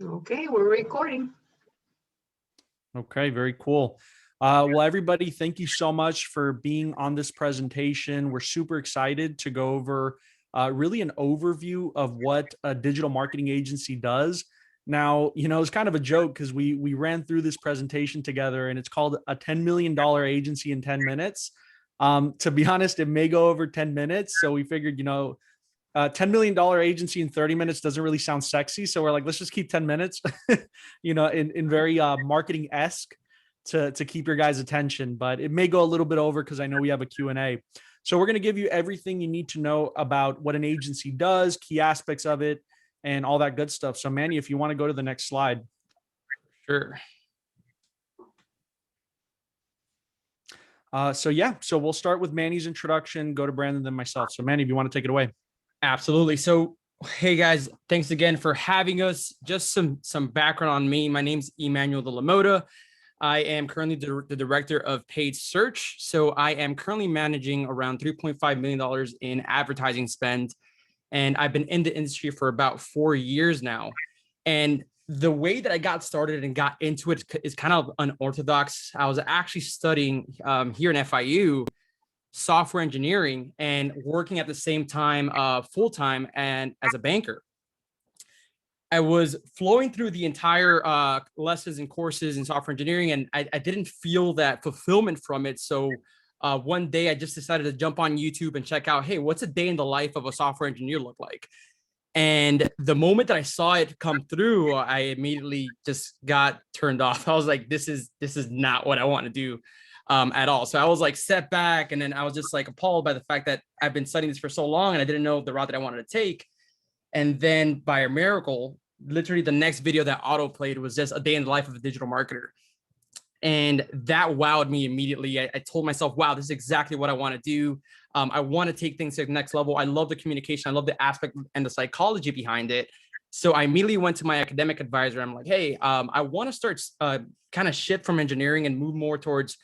Okay, we're recording. Okay, very cool. Well, everybody, thank you so much for being on this presentation. We're super excited to go over really an overview of what a digital marketing agency does. Now, it's kind of a joke because we ran through this presentation together, and it's called a $10 million agency in 10 minutes. To be honest, it may go over 10 minutes. So we figured, $10 million agency in 30 minutes doesn't really sound sexy. So we're like, let's just keep 10 minutes, in very marketing-esque to keep your guys' attention. But it may go a little bit over because I know we have a Q&A. So we're going to give you everything you need to know about what an agency does, key aspects of it, and all that good stuff. So Manny, if you want to go to the next slide. Sure. So we'll start with Manny's introduction, go to Brandon, then myself. So Manny, if you want to take it away. Absolutely. So, hey guys, thanks again for having us. Just some background on me. My name's Emmanuel de la Mota. I am currently the director of paid search. So I am currently managing around $3.5 million in advertising spend. And I've been in the industry for about 4 years now. And the way that I got started and got into it is kind of unorthodox. I was actually studying here in FIU software engineering and working at the same time full-time and as a banker. I was flowing through the entire lessons and courses in software engineering, and I didn't feel that fulfillment from it. So one day I just decided to jump on YouTube and check out, hey, what's a day in the life of a software engineer look like? And the moment that I saw it come through, I immediately just got turned off. I was like, this is not what I want to do at all. So I was like set back, and then I was just like appalled by the fact that I've been studying this for so long and I didn't know the route that I wanted to take. And then by a miracle, literally the next video that auto played was just a day in the life of a digital marketer. And that wowed me immediately. I told myself, wow, this is exactly what I want to do. I want to take things to the next level. I love the communication. I love the aspect and the psychology behind it. So I immediately went to my academic advisor. I'm like, hey, I want to start kind of shift from engineering and move more towards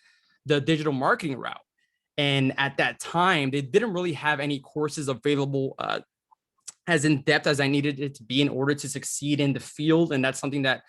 the digital marketing route. And at that time, they didn't really have any courses available as in depth as I needed it to be in order to succeed in the field. And that's something that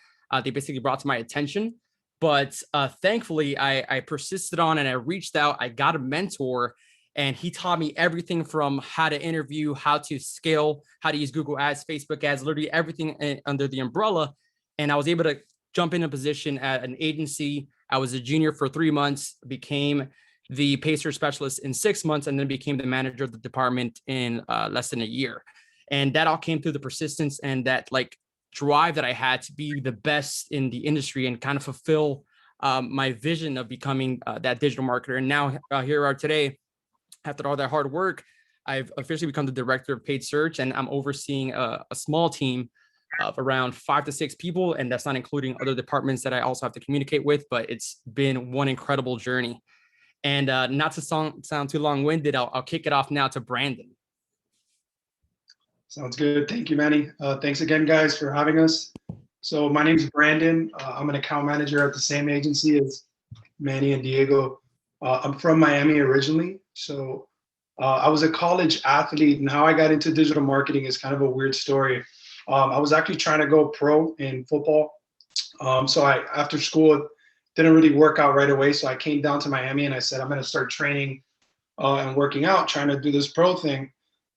they basically brought to my attention. But thankfully, I persisted on and I reached out. I got a mentor, and he taught me everything from how to interview, how to scale, how to use Google Ads, Facebook ads, literally everything under the umbrella. And I was able to jump in a position at an agency. I was a junior for 3 months, became the paid search specialist in 6 months, and then became the manager of the department in less than a year. And that all came through the persistence and that like drive that I had to be the best in the industry and kind of fulfill my vision of becoming that digital marketer. And now here we are today, after all that hard work, I've officially become the director of paid search, and I'm overseeing a small team of around 5 to 6 people. And that's not including other departments that I also have to communicate with, but it's been one incredible journey. And not to sound too long-winded, I'll kick it off now to Brandon. Sounds good. Thank you, Manny. Thanks again, guys, for having us. So my name is Brandon. I'm an account manager at the same agency as Manny and Diego. I'm from Miami originally. So I was a college athlete, and how I got into digital marketing is kind of a weird story. I was actually trying to go pro in football. So after school, it didn't really work out right away. So I came down to Miami and I said, I'm going to start training and working out, trying to do this pro thing.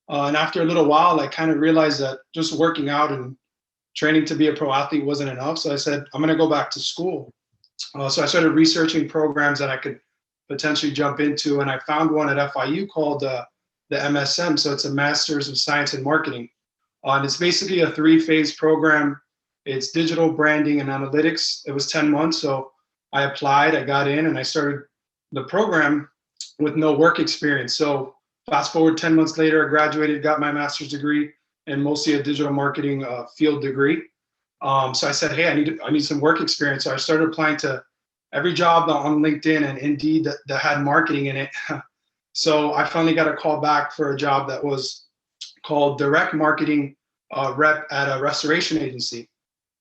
And after a little while, I kind of realized that just working out and training to be a pro athlete wasn't enough. So I said, I'm going to go back to school. So I started researching programs that I could potentially jump into. And I found one at FIU called the MSM. So it's a Master's of Science in Marketing. And it's basically a 3-phase program. It's digital branding and analytics. It was 10 months. So I applied, I got in, and I started the program with no work experience. So fast forward 10 months later, I graduated, got my master's degree, and mostly a digital marketing field degree. So I said, hey, I need some work experience. So I started applying to every job on LinkedIn and Indeed that had marketing in it. So I finally got a call back for a job that was called direct marketing rep at a restoration agency.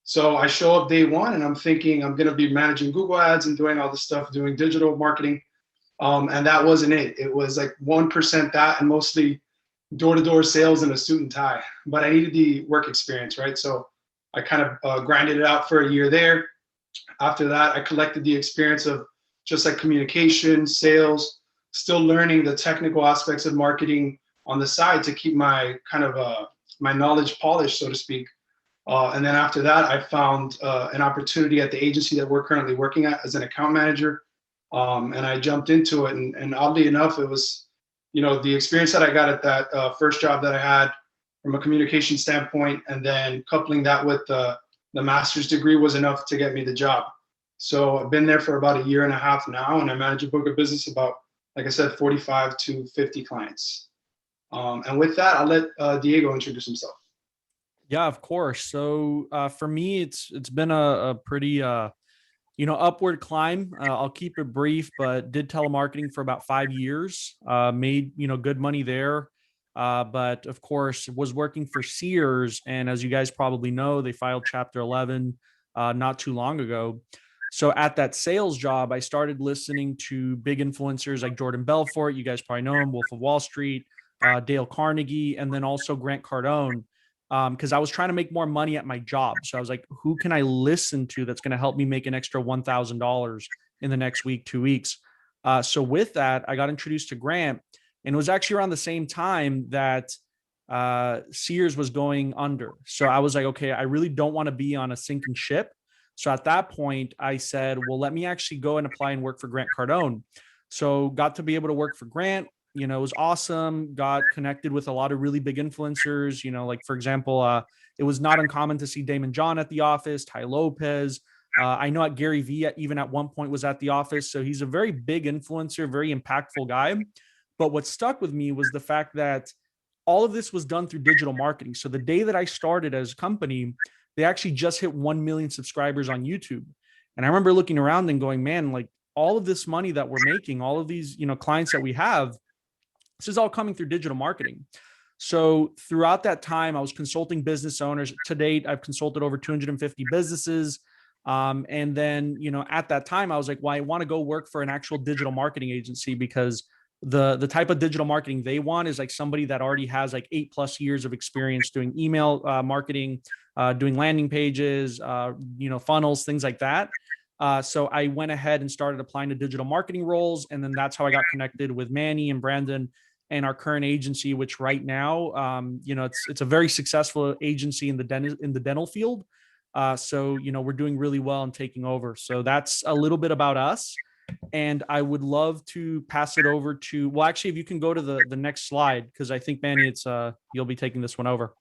So I show up day one, and I'm thinking I'm going to be managing Google Ads and doing all this stuff, doing digital marketing. And that wasn't it. It was like 1% that, and mostly door-to-door sales in a suit and tie. But I needed the work experience, right? So I kind of grinded it out for a year there. After that, I collected the experience of just like communication, sales, still learning the technical aspects of marketing on the side to keep my kind of my knowledge polished, so to speak. And then after that, I found an opportunity at the agency that we're currently working at as an account manager. And I jumped into it. And oddly enough, it was, the experience that I got at that first job that I had from a communication standpoint, and then coupling that with the master's degree was enough to get me the job. So I've been there for about a year and a half now, and I manage a book of business about, like I said, 45 to 50 clients. And with that, I'll let Diego introduce himself. Yeah, of course. So for me, it's been a pretty upward climb. I'll keep it brief, but did telemarketing for about 5 years. Made good money there, but of course was working for Sears, and as you guys probably know, they filed Chapter 11 not too long ago. So at that sales job, I started listening to big influencers like Jordan Belfort. You guys probably know him, Wolf of Wall Street, Dale Carnegie, and then also Grant Cardone. Because I was trying to make more money at my job. So I was like, who can I listen to that's going to help me make an extra $1,000 in the next week, 2 weeks? So with that, I got introduced to Grant, and it was actually around the same time that Sears was going under. So I was like, okay, I really don't want to be on a sinking ship. So at that point, I said, well, let me actually go and apply and work for Grant Cardone. So got to be able to work for Grant. It was awesome. Got connected with a lot of really big influencers. Like for example, it was not uncommon to see Damon John at the office, Ty Lopez. I know at Gary Vee even at one point was at the office. So he's a very big influencer, very impactful guy. But what stuck with me was the fact that all of this was done through digital marketing. So the day that I started as a company, they actually just hit 1 million subscribers on YouTube. And I remember looking around and going, man, like all of this money that we're making, all of these, clients that we have, this is all coming through digital marketing. So throughout that time, I was consulting business owners. To date, I've consulted over 250 businesses. And then, at that time, I was like, well, I want to go work for an actual digital marketing agency, because the type of digital marketing they want is like somebody that already has like 8+ years of experience doing email marketing, doing landing pages, funnels, things like that. So I went ahead and started applying to digital marketing roles. And then that's how I got connected with Manny and Brandon and our current agency, which right now, it's a very successful agency in the dental field. So we're doing really well and taking over. So that's a little bit about us. And I would love to pass it over to, well, actually, if you can go to the next slide, because I think, Manny, you'll be taking this one over.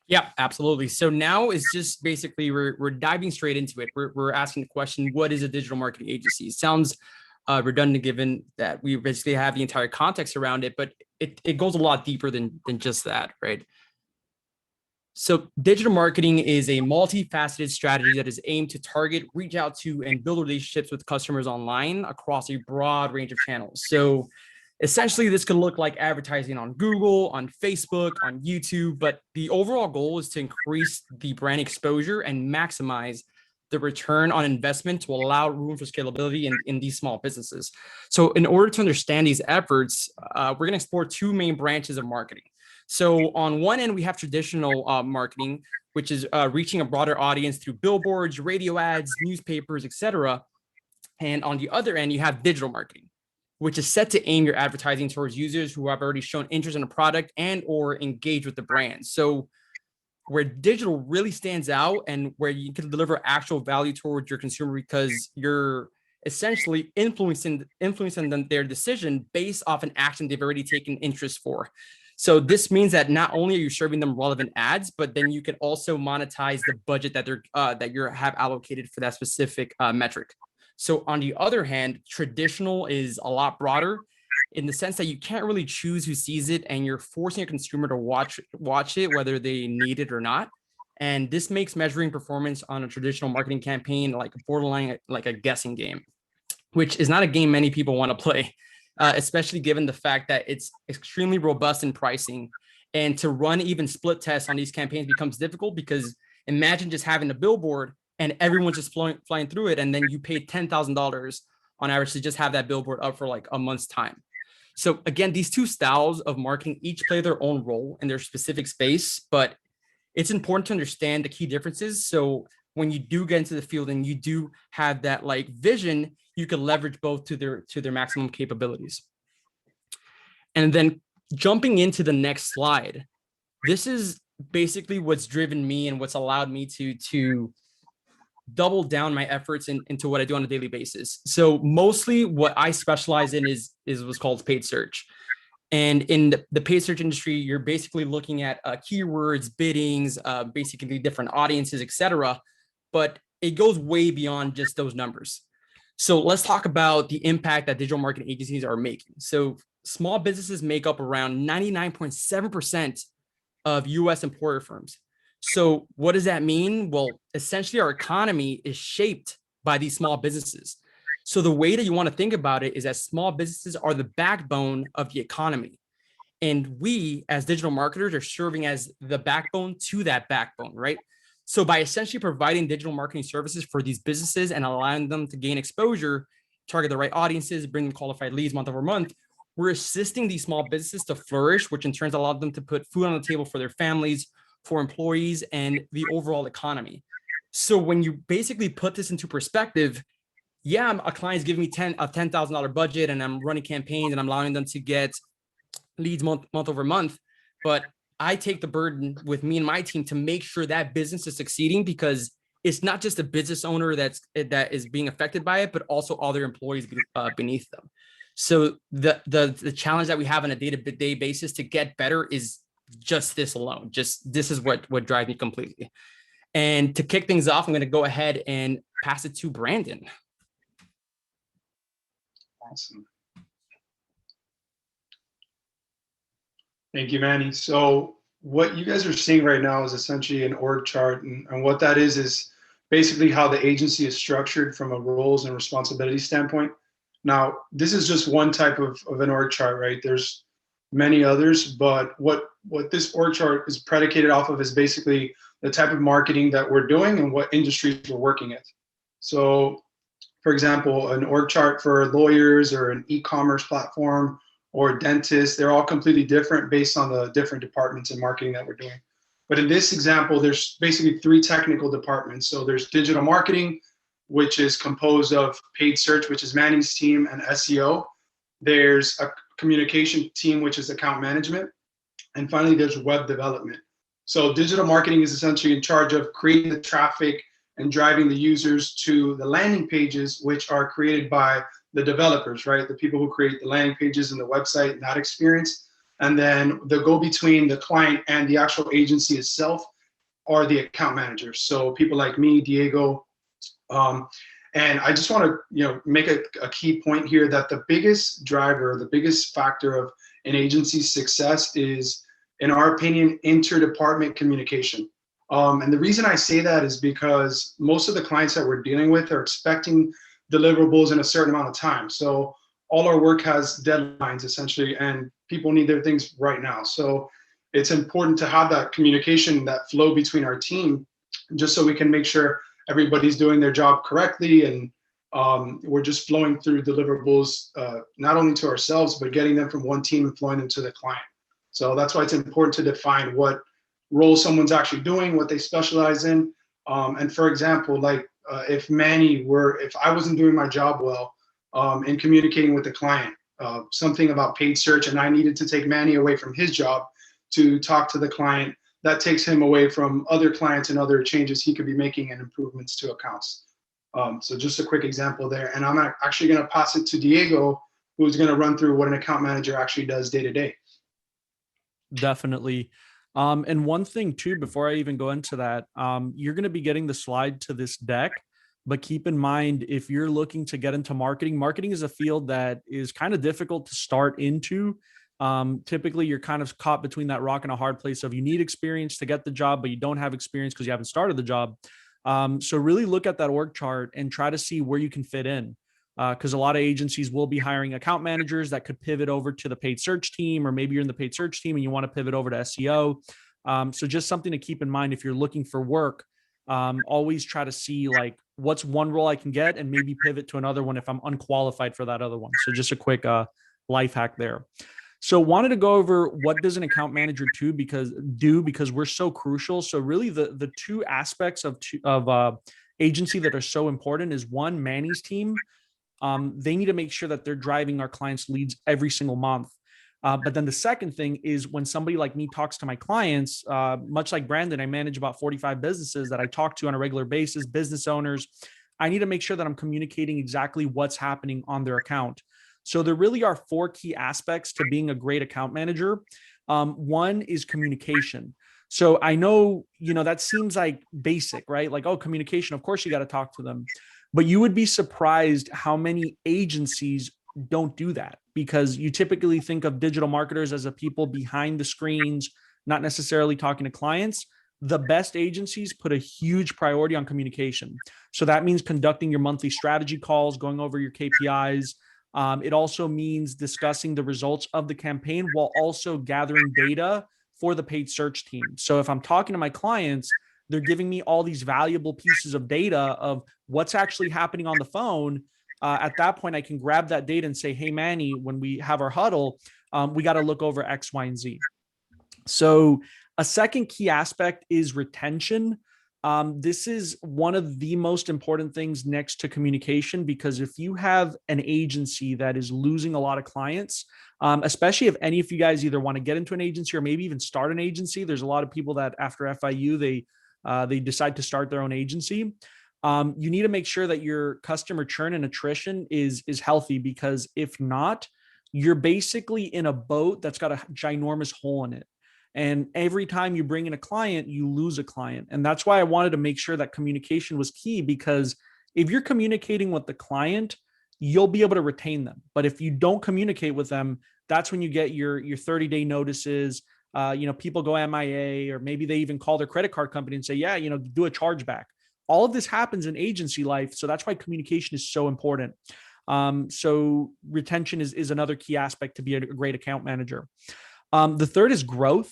Yeah, absolutely. So now it's just basically we're diving straight into it. We're asking the question, what is a digital marketing agency? It sounds redundant given that we basically have the entire context around it, but it goes a lot deeper than just that, right? So digital marketing is a multifaceted strategy that is aimed to target, reach out to, and build relationships with customers online across a broad range of channels. So essentially, this could look like advertising on Google, on Facebook, on YouTube, but the overall goal is to increase the brand exposure and maximize the return on investment to allow room for scalability in these small businesses. So in order to understand these efforts, we're going to explore two main branches of marketing. So on one end, we have traditional marketing, which is reaching a broader audience through billboards, radio ads, newspapers, etc. And on the other end, you have digital marketing, which is set to aim your advertising towards users who have already shown interest in a product and or engage with the brand. So where digital really stands out and where you can deliver actual value towards your consumer, because you're essentially influencing them, their decision based off an action they've already taken interest for. So this means that not only are you serving them relevant ads, but then you can also monetize the budget that you have allocated for that specific metric. So on the other hand, traditional is a lot broader in the sense that you can't really choose who sees it, and you're forcing a consumer to watch it whether they need it or not. And this makes measuring performance on a traditional marketing campaign like borderline like a guessing game, which is not a game many people want to play, especially given the fact that it's extremely robust in pricing. And to run even split tests on these campaigns becomes difficult, because imagine just having a billboard and everyone's just flying through it, and then you pay $10,000 on average to just have that billboard up for like a month's time. So again, these two styles of marketing each play their own role in their specific space, but it's important to understand the key differences. So when you do get into the field and you do have that like vision, you can leverage both to their maximum capabilities. And then jumping into the next slide, this is basically what's driven me and what's allowed me to double down my efforts into what I do on a daily basis. So mostly what I specialize in is what's called paid search. And in the paid search industry, you're basically looking at keywords, biddings, basically different audiences, etc. But it goes way beyond just those numbers. So let's talk about the impact that digital marketing agencies are making. So small businesses make up around 99.7% of US employer firms. So what does that mean? Well, essentially our economy is shaped by these small businesses. So the way that you want to think about it is that small businesses are the backbone of the economy. And we as digital marketers are serving as the backbone to that backbone, right? So by essentially providing digital marketing services for these businesses and allowing them to gain exposure, target the right audiences, bring them qualified leads month over month, we're assisting these small businesses to flourish, which in turn allows them to put food on the table for their families, for employees, and the overall economy. So when you basically put this into perspective, yeah, a client's giving me a $10,000 budget and I'm running campaigns and I'm allowing them to get leads month over month, but I take the burden with me and my team to make sure that business is succeeding, because it's not just a business owner that is being affected by it, but also all their employees beneath them. So the challenge that we have on a day-to-day basis to get better is just this alone. Just this is what drives me completely. And to kick things off, I'm going to go ahead and pass it to Brandon. Awesome. Thank you, Manny. So what you guys are seeing right now is essentially an org chart. And what that is basically how the agency is structured from a roles and responsibility standpoint. Now, this is just one type of an org chart, right? There's many others, but what this org chart is predicated off of is basically the type of marketing that we're doing and what industries we're working at. So, for example, an org chart for lawyers or an e-commerce platform or dentists, they're all completely different based on the different departments in marketing that we're doing. But in this example, there's basically 3 technical departments. So there's digital marketing, which is composed of paid search, which is Manny's team, and SEO. There's a communication team, which is account management. And finally, there's web development. So digital marketing is essentially in charge of creating the traffic and driving the users to the landing pages, which are created by the developers, right? The people who create the landing pages and the website and that experience. And then the go-between the client and the actual agency itself are the account managers. So people like me, Diego. And I just want to, make a key point here that the biggest driver, the biggest factor of an agency's success is, in our opinion, inter-department communication. And the reason I say that is because most of the clients that we're dealing with are expecting deliverables in a certain amount of time. So all our work has deadlines essentially, and people need their things right now. So it's important to have that communication, that flow between our team, just so we can make sure everybody's doing their job correctly, and we're just flowing through deliverables, not only to ourselves, but getting them from one team and flowing them to the client. So that's why it's important to define what role someone's actually doing, what they specialize in. And for example, like if I wasn't doing my job well in communicating with the client, something about paid search, and I needed to take Manny away from his job to talk to the client, that takes him away from other clients and other changes he could be making and improvements to accounts. So just a quick example there. And I'm actually going to pass it to Diego, who's going to run through what an account manager actually does day to day. Definitely. And one thing too, before I even go into that, you're going to be getting the slide to this deck, but keep in mind, if you're looking to get into marketing is a field that is kind of difficult to start into. Typically you're kind of caught between that rock and a hard place of you need experience to get the job, but you don't have experience because you haven't started the job. So really look at that org chart and try to see where you can fit in. Because a lot of agencies will be hiring account managers that could pivot over to the paid search team, or maybe you're in the paid search team and you want to pivot over to SEO. So just something to keep in mind if you're looking for work. Always try to see like what's one role I can get and maybe pivot to another one if I'm unqualified for that other one. So just a quick life hack there. So wanted to go over what does an account manager because we're so crucial. So really the two aspects of agency that are so important is one, Manny's team. They need to make sure that they're driving our clients' leads every single month. But then the second thing is when somebody like me talks to my clients, much like Brandon, I manage about 45 businesses that I talk to on a regular basis, business owners. I need to make sure that I'm communicating exactly what's happening on their account. So there really are four key aspects to being a great account manager. One is communication. So I know, that seems like basic, right? Like, oh, communication, of course you got to talk to them. But you would be surprised how many agencies don't do that, because you typically think of digital marketers as a people behind the screens, not necessarily talking to clients. The best agencies put a huge priority on communication. So that means conducting your monthly strategy calls, going over your KPIs. It also means discussing the results of the campaign while also gathering data for the paid search team. So if I'm talking to my clients, they're giving me all these valuable pieces of data of what's actually happening on the phone. At that point, I can grab that data and say, hey, Manny, when we have our huddle, we got to look over X, Y, and Z. So a second key aspect is retention. This is one of the most important things next to communication, because if you have an agency that is losing a lot of clients, especially if any of you guys either want to get into an agency or maybe even start an agency, there's a lot of people that after FIU, they decide to start their own agency. You need to make sure that your customer churn and attrition is healthy, because if not, you're basically in a boat that's got a ginormous hole in it. And every time you bring in a client, you lose a client. And that's why I wanted to make sure that communication was key, because if you're communicating with the client, you'll be able to retain them. But if you don't communicate with them, that's when you get your 30-day notices. People go MIA, or maybe they even call their credit card company and say, yeah, do a chargeback. All of this happens in agency life. So that's why communication is so important. So retention is another key aspect to be a great account manager. The third is growth.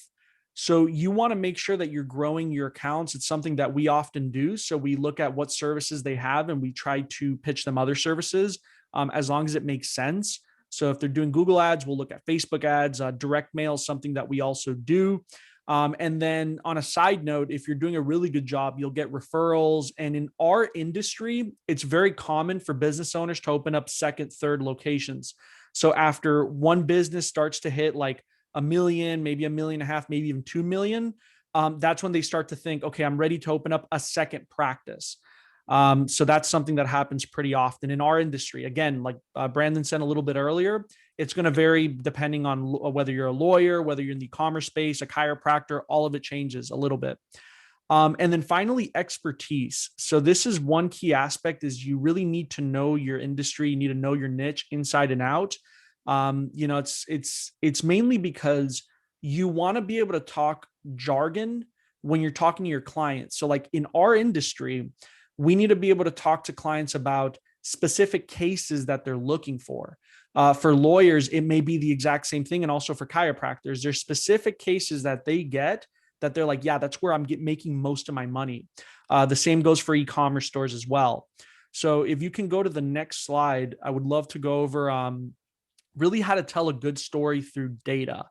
So you want to make sure that you're growing your accounts. It's something that we often do. So we look at what services they have and we try to pitch them other services, as long as it makes sense. So if they're doing Google ads, we'll look at Facebook ads. Direct mail is something that we also do. And then on a side note, if you're doing a really good job, you'll get referrals. And in our industry, it's very common for business owners to open up second, third locations. So after one business starts to hit like $1 million, maybe $1.5 million, maybe even 2 million, that's when they start to think, okay, I'm ready to open up a second practice. So that's something that happens pretty often in our industry. Again, like Brandon said a little bit earlier, it's going to vary depending on whether you're a lawyer, whether you're in the e-commerce space, a chiropractor, all of it changes a little bit. And then finally, expertise. So this is one key aspect, is you really need to know your industry. You need to know your niche inside and out. It's mainly because you want to be able to talk jargon when you're talking to your clients. So like in our industry, we need to be able to talk to clients about specific cases that they're looking for. For lawyers, it may be the exact same thing. And also for chiropractors, there's specific cases that they get that they're like, yeah, that's where I'm making most of my money. The same goes for e-commerce stores as well. So if you can go to the next slide, I would love to go over really how to tell a good story through data.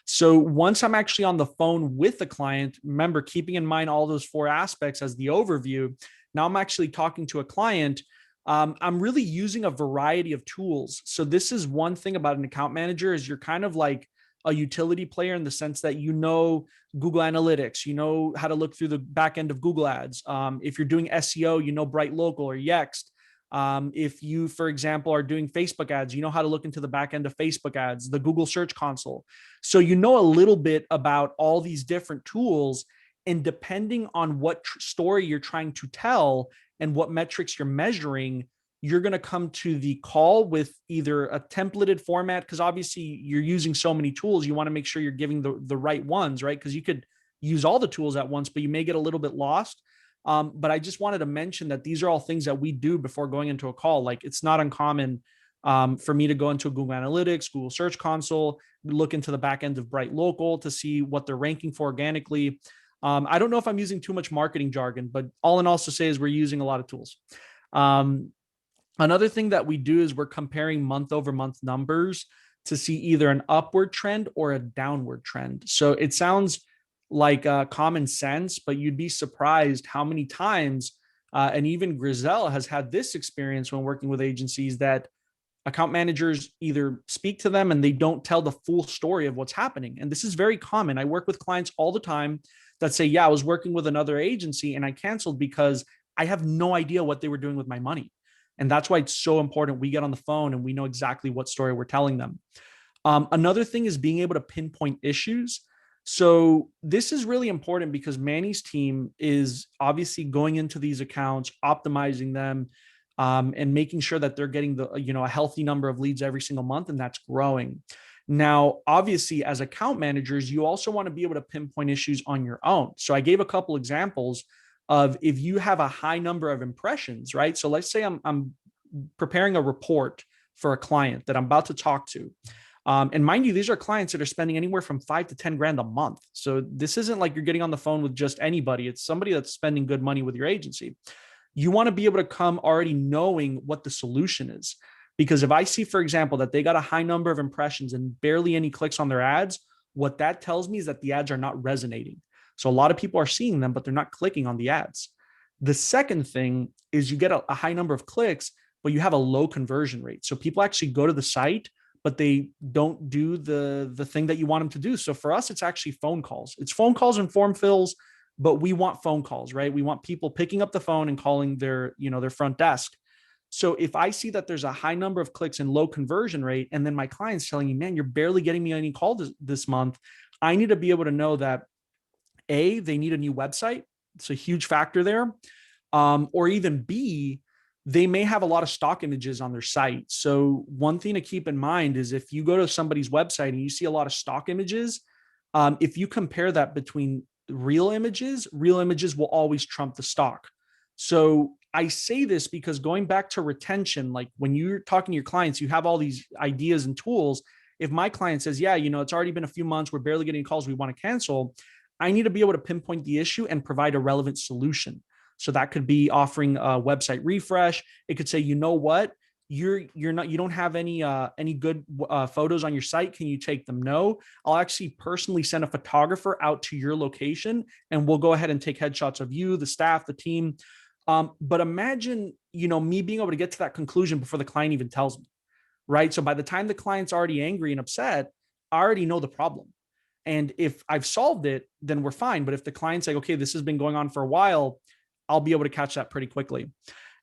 So once I'm actually on the phone with the client, remember, keeping in mind all those four aspects as the overview, now I'm actually talking to a client. I'm really using a variety of tools. So this is one thing about an account manager, is you're kind of like a utility player in the sense that Google Analytics, how to look through the back end of Google Ads. If you're doing SEO, Bright Local or Yext. If you, for example, are doing Facebook ads, you know how to look into the back end of Facebook ads, the Google Search Console. So you know a little bit about all these different tools, and depending on what story you're trying to tell and what metrics you're measuring, you're going to come to the call with either a templated format, because obviously you're using so many tools. You want to make sure you're giving the right ones, right? Because you could use all the tools at once, but you may get a little bit lost. But I just wanted to mention that these are all things that we do before going into a call. Like, it's not uncommon for me to go into Google Analytics, Google Search Console, look into the back end of Bright Local to see what they're ranking for organically. I don't know if I'm using too much marketing jargon, but all in all to say is we're using a lot of tools. Another thing that we do is we're comparing month over month numbers to see either an upward trend or a downward trend. So it sounds like common sense, but you'd be surprised how many times, and even Grizel has had this experience when working with agencies, that account managers either speak to them and they don't tell the full story of what's happening. And this is very common. I work with clients all the time that say, yeah, I was working with another agency and I canceled because I have no idea what they were doing with my money. And that's why it's so important we get on the phone and we know exactly what story we're telling them. Another thing is being able to pinpoint issues. So this is really important because Manny's team is obviously going into these accounts, optimizing them, and making sure that they're getting a healthy number of leads every single month, and that's growing. Now, obviously, as account managers, you also want to be able to pinpoint issues on your own. So I gave a couple examples of if you have a high number of impressions, right? So let's say I'm preparing a report for a client that I'm about to talk to. And mind you, these are clients that are spending anywhere from 5 to 10 grand a month. So this isn't like you're getting on the phone with just anybody. It's somebody that's spending good money with your agency. You want to be able to come already knowing what the solution is. Because if I see, for example, that they got a high number of impressions and barely any clicks on their ads, what that tells me is that the ads are not resonating. So a lot of people are seeing them, but they're not clicking on the ads. The second thing is you get a high number of clicks, but you have a low conversion rate. So people actually go to the site, but they don't do the thing that you want them to do. So for us, it's actually phone calls. It's phone calls and form fills, but we want phone calls, right? We want people picking up the phone and calling their front desk. So if I see that there's a high number of clicks and low conversion rate, and then my client's telling you, man, you're barely getting me any calls this month, I need to be able to know that A, they need a new website. It's a huge factor there. Or even B, they may have a lot of stock images on their site. So one thing to keep in mind is if you go to somebody's website and you see a lot of stock images, if you compare that between real images will always trump the stock. So I say this because going back to retention, like when you're talking to your clients, you have all these ideas and tools. If my client says, yeah, it's already been a few months, we're barely getting calls, we want to cancel, I need to be able to pinpoint the issue and provide a relevant solution. So that could be offering a website refresh. It could say, you know what, you don't have any good photos on your site. Can you take them? No, I'll actually personally send a photographer out to your location and we'll go ahead and take headshots of you, the staff, the team. But imagine, me being able to get to that conclusion before the client even tells me, right? So by the time the client's already angry and upset, I already know the problem. And if I've solved it, then we're fine. But if the client's like, okay, this has been going on for a while, I'll be able to catch that pretty quickly.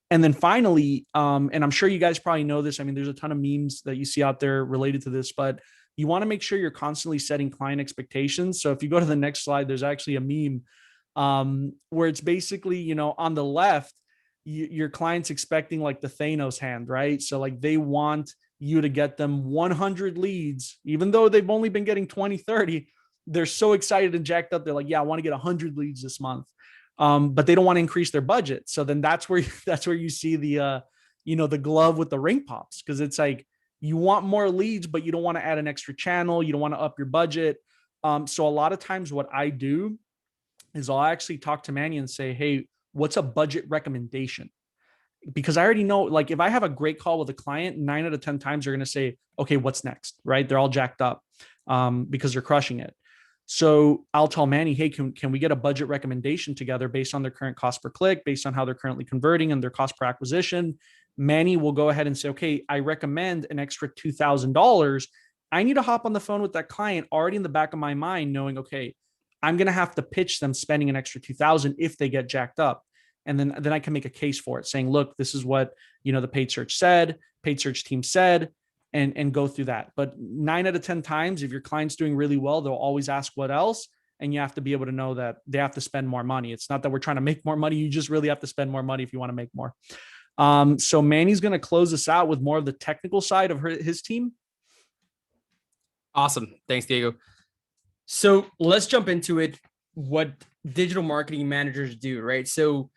And then finally, and I'm sure you guys probably know this, I mean, there's a ton of memes that you see out there related to this, but you want to make sure you're constantly setting client expectations. So if you go to the next slide, there's actually a meme where it's basically, on the left, your client's expecting like the Thanos hand, right? So like they want you to get them 100 leads, even though they've only been getting 20, 30. They're so excited and jacked up. They're like, yeah, I want to get 100 leads this month. But they don't want to increase their budget. So then that's where you see the, the glove with the ring pops. Cause it's like, you want more leads, but you don't want to add an extra channel. You don't want to up your budget. So a lot of times what I do is I'll actually talk to Manny and say, hey, what's a budget recommendation? Because I already know, like if I have a great call with a client, 9 out of 10 times they're going to say, okay, what's next? Right. They're all jacked up because they're crushing it. So I'll tell Manny, hey, can we get a budget recommendation together based on their current cost per click, based on how they're currently converting and their cost per acquisition? Manny will go ahead and say, okay, I recommend an extra $2,000. I need to hop on the phone with that client already in the back of my mind, knowing, okay, I'm going to have to pitch them spending an extra $2,000 if they get jacked up. And then I can make a case for it saying, look, this is what, the paid search team said, and go through that. But 9 out of 10 times, if your client's doing really well, they'll always ask what else. And you have to be able to know that they have to spend more money. It's not that we're trying to make more money. You just really have to spend more money if you want to make more. So Manny's going to close us out with more of the technical side of his team. Awesome. Thanks, Diego. So let's jump into it. What digital marketing managers do, right? So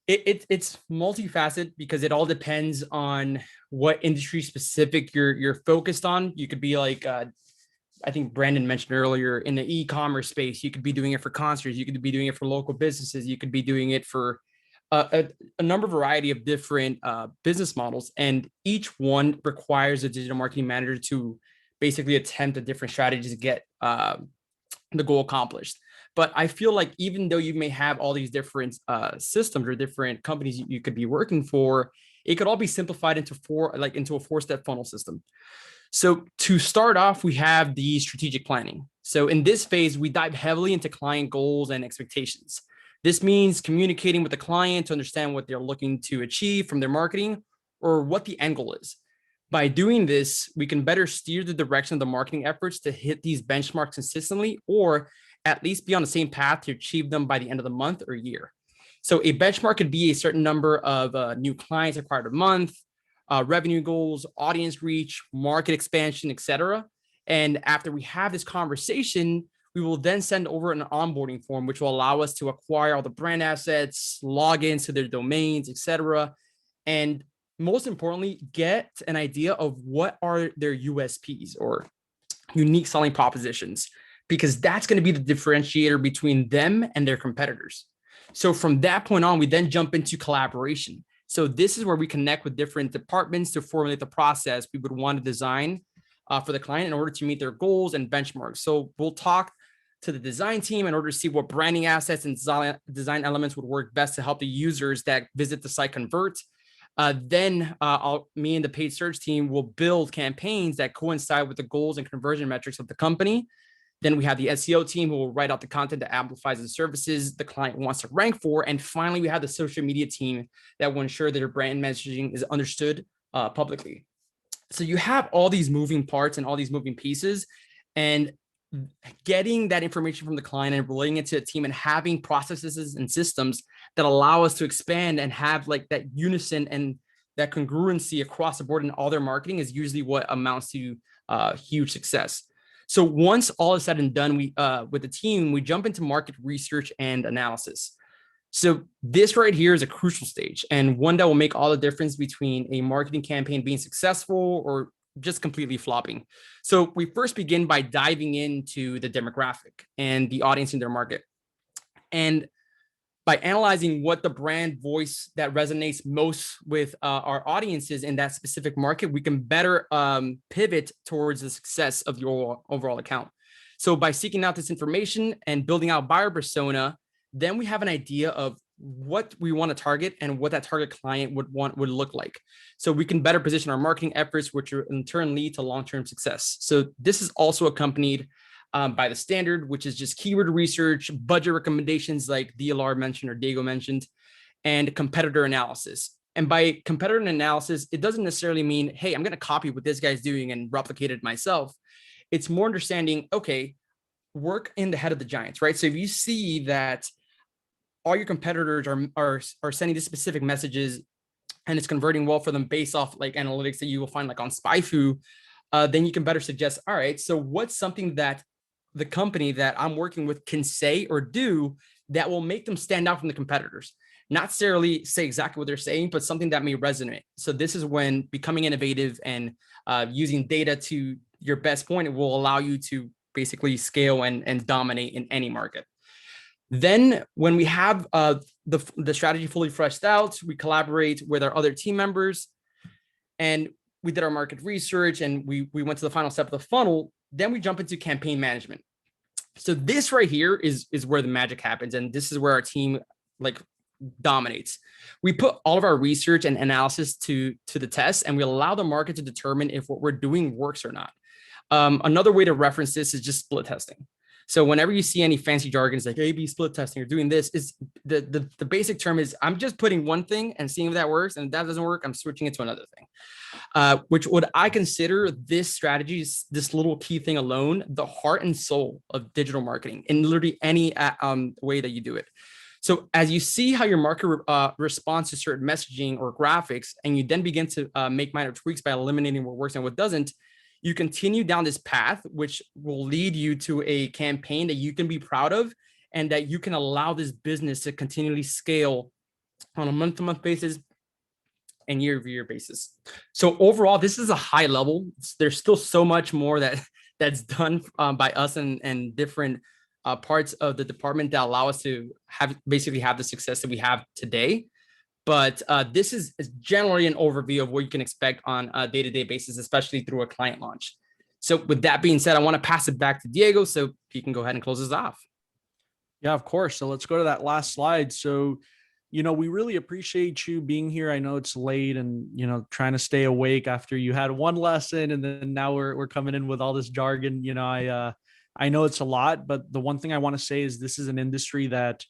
it's multifaceted because it all depends on what industry specific you're focused on. You could be like, I think Brandon mentioned earlier, in the e-commerce space, you could be doing it for concerts. You could be doing it for local businesses. You could be doing it for a variety of different business models. And each one requires a digital marketing manager to basically attempt at different strategies to get the goal accomplished. But I feel like even though you may have all these different systems or different companies you could be working for, it could all be simplified into a 4-step funnel system. So to start off, we have the strategic planning. So in this phase, we dive heavily into client goals and expectations. This means communicating with the client to understand what they're looking to achieve from their marketing or what the end goal is. By doing this, we can better steer the direction of the marketing efforts to hit these benchmarks consistently, or at least be on the same path to achieve them by the end of the month or year. So a benchmark could be a certain number of new clients acquired a month, revenue goals, audience reach, market expansion, etc. And after we have this conversation, we will then send over an onboarding form, which will allow us to acquire all the brand assets, logins to their domains, etc. And most importantly, get an idea of what are their USPs or unique selling propositions, because that's going to be the differentiator between them and their competitors. So from that point on, we then jump into collaboration. So this is where we connect with different departments to formulate the process we would want to design for the client in order to meet their goals and benchmarks. So we'll talk to the design team in order to see what branding assets and design elements would work best to help the users that visit the site convert. Then me and the paid search team will build campaigns that coincide with the goals and conversion metrics of the company. Then we have the SEO team who will write out the content that amplifies the services the client wants to rank for. And finally, we have the social media team that will ensure that your brand messaging is understood publicly. So you have all these moving parts and all these moving pieces, and getting that information from the client and relating it to a team and having processes and systems that allow us to expand and have like that unison and that congruency across the board in all their marketing is usually what amounts to huge success. So once all is said and done, we with the team, we jump into market research and analysis. So this right here is a crucial stage and one that will make all the difference between a marketing campaign being successful or just completely flopping. So we first begin by diving into the demographic and the audience in their market. And by analyzing what the brand voice that resonates most with our audiences in that specific market, we can better pivot towards the success of your overall account. So by seeking out this information and building out buyer persona, then we have an idea of what we want to target and what that target client would look like. So we can better position our marketing efforts, which in turn lead to long-term success. So this is also accompanied by the standard, which is just keyword research, budget recommendations like DLR mentioned or Diego mentioned, and competitor analysis. And by competitor analysis, it doesn't necessarily mean, hey, I'm going to copy what this guy's doing and replicate it myself. It's more understanding, okay, work in the head of the giants, right? So if you see that all your competitors are sending these specific messages and it's converting well for them based off like analytics that you will find like on SpyFu, then you can better suggest, all right, so what's something that the company that I'm working with can say or do that will make them stand out from the competitors? Not necessarily say exactly what they're saying, but something that may resonate. So this is when becoming innovative and using data to your best point, it will allow you to basically scale and dominate in any market. Then when we have the strategy fully fleshed out, we collaborate with our other team members and we did our market research and we went to the final step of the funnel. Then we jump into campaign management. So this right here is where the magic happens. And this is where our team like dominates. We put all of our research and analysis to the test and we allow the market to determine if what we're doing works or not. Another way to reference this is just split testing. So whenever you see any fancy jargons like A/B split testing or doing this, is the basic term is I'm just putting one thing and seeing if that works, and if that doesn't work, I'm switching it to another thing. Which would I consider this strategy, this little key thing alone, the heart and soul of digital marketing in literally any way that you do it. So as you see how your market responds to certain messaging or graphics, and you then begin to make minor tweaks by eliminating what works and what doesn't, you continue down this path, which will lead you to a campaign that you can be proud of and that you can allow this business to continually scale on a month-to-month basis and year-over-year basis. So overall, this is a high level. There's still so much more that's done by us and different parts of the department that allow us to basically have the success that we have today. But this is generally an overview of what you can expect on a day-to-day basis, especially through a client launch. So with that being said, I want to pass it back to Diego so he can go ahead and close us off. Yeah, of course. So let's go to that last slide. So, we really appreciate you being here. I know it's late and, trying to stay awake after you had one lesson and then now we're coming in with all this jargon. I know it's a lot, but the one thing I want to say is this is an industry that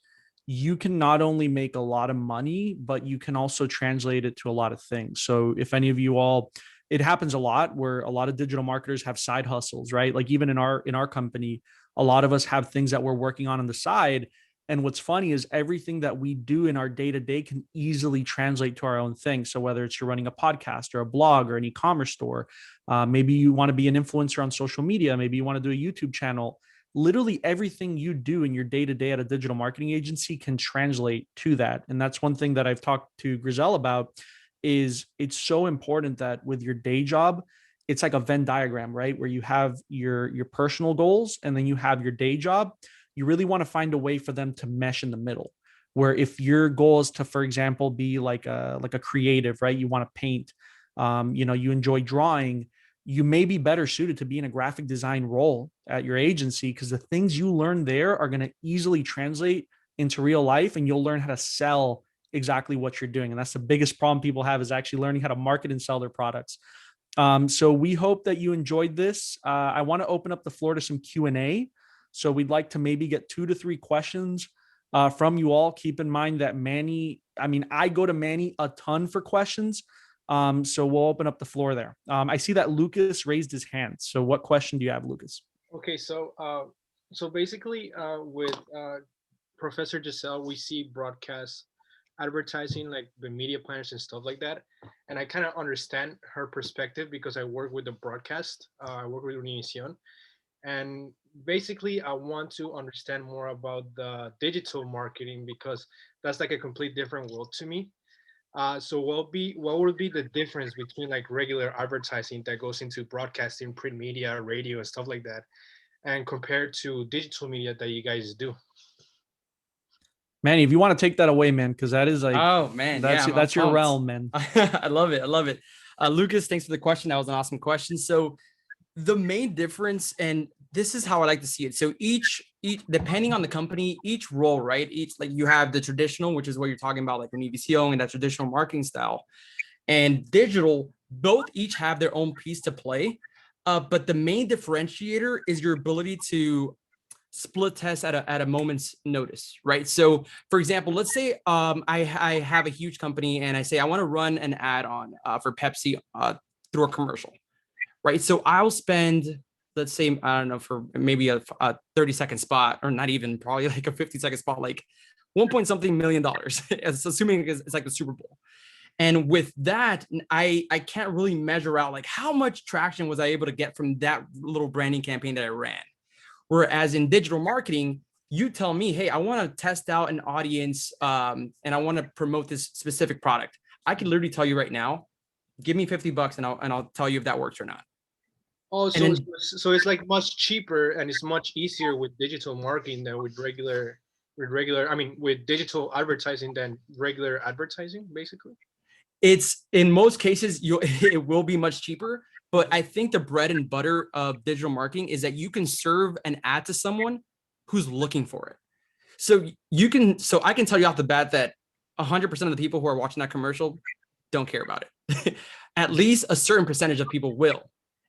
you can not only make a lot of money, but you can also translate it to a lot of things. So if any of you all, it happens a lot where a lot of digital marketers have side hustles, right? Like even in our company, a lot of us have things that we're working on the side. And what's funny is everything that we do in our day to day can easily translate to our own thing. So whether it's you're running a podcast or a blog or an e-commerce store, maybe you want to be an influencer on social media, maybe you want to do a YouTube channel. Literally everything you do in your day to day at a digital marketing agency can translate to that. And that's one thing that I've talked to Grizel about is it's so important that with your day job, it's like a Venn diagram, right? Where you have your personal goals and then you have your day job. You really want to find a way for them to mesh in the middle. Where if your goal is to, for example, be like a creative, right? You want to paint, you enjoy drawing, you may be better suited to be in a graphic design role at your agency because the things you learn there are going to easily translate into real life and you'll learn how to sell exactly what you're doing. And that's the biggest problem people have is actually learning how to market and sell their products. So we hope that you enjoyed this. I want to open up the floor to some Q&A. So we'd like to maybe get 2 to 3 questions from you all. Keep in mind that I go to Manny a ton for questions. So we'll open up the floor there. I see that Lucas raised his hand. So what question do you have, Lucas? Okay, so basically with Professor Giselle, we see broadcast advertising like the media planners and stuff like that. And I kind of understand her perspective because I work with the broadcast. I work with Univision. And basically, I want to understand more about the digital marketing because that's like a complete different world to me. So what would be the difference between like regular advertising that goes into broadcasting, print media, radio, and stuff like that, and compared to digital media that you guys do? Manny, if you want to take that away, man, because that is like, oh man, that's your realm, man. I love it. Lucas, thanks for the question. That was an awesome question. So the main difference, and this is how I like to see it. So each depending on the company, each role, right? Each, like you have the traditional, which is what you're talking about, like Univision and that traditional marketing style, and digital, both each have their own piece to play. But the main differentiator is your ability to split test at a moment's notice, right? So for example, let's say I have a huge company and I say I want to run an ad on for Pepsi through a commercial, right? So I'll spend, let's say, I don't know, for maybe a 30-second spot, or not even, probably like a 50-second spot, like $1 million, assuming it's like the Super Bowl. And with that, I can't really measure out like how much traction was I able to get from that little branding campaign that I ran. Whereas in digital marketing, you tell me, hey, I want to test out an audience and I want to promote this specific product. I can literally tell you right now, give me $50 and I'll tell you if that works or not. Oh, so it's like much cheaper and it's much easier with digital marketing than with with digital advertising than regular advertising, basically. It's in most cases, it will be much cheaper. But I think the bread and butter of digital marketing is that you can serve an ad to someone who's looking for it. So I can tell you off the bat that 100% of the people who are watching that commercial don't care about it. At least a certain percentage of people will.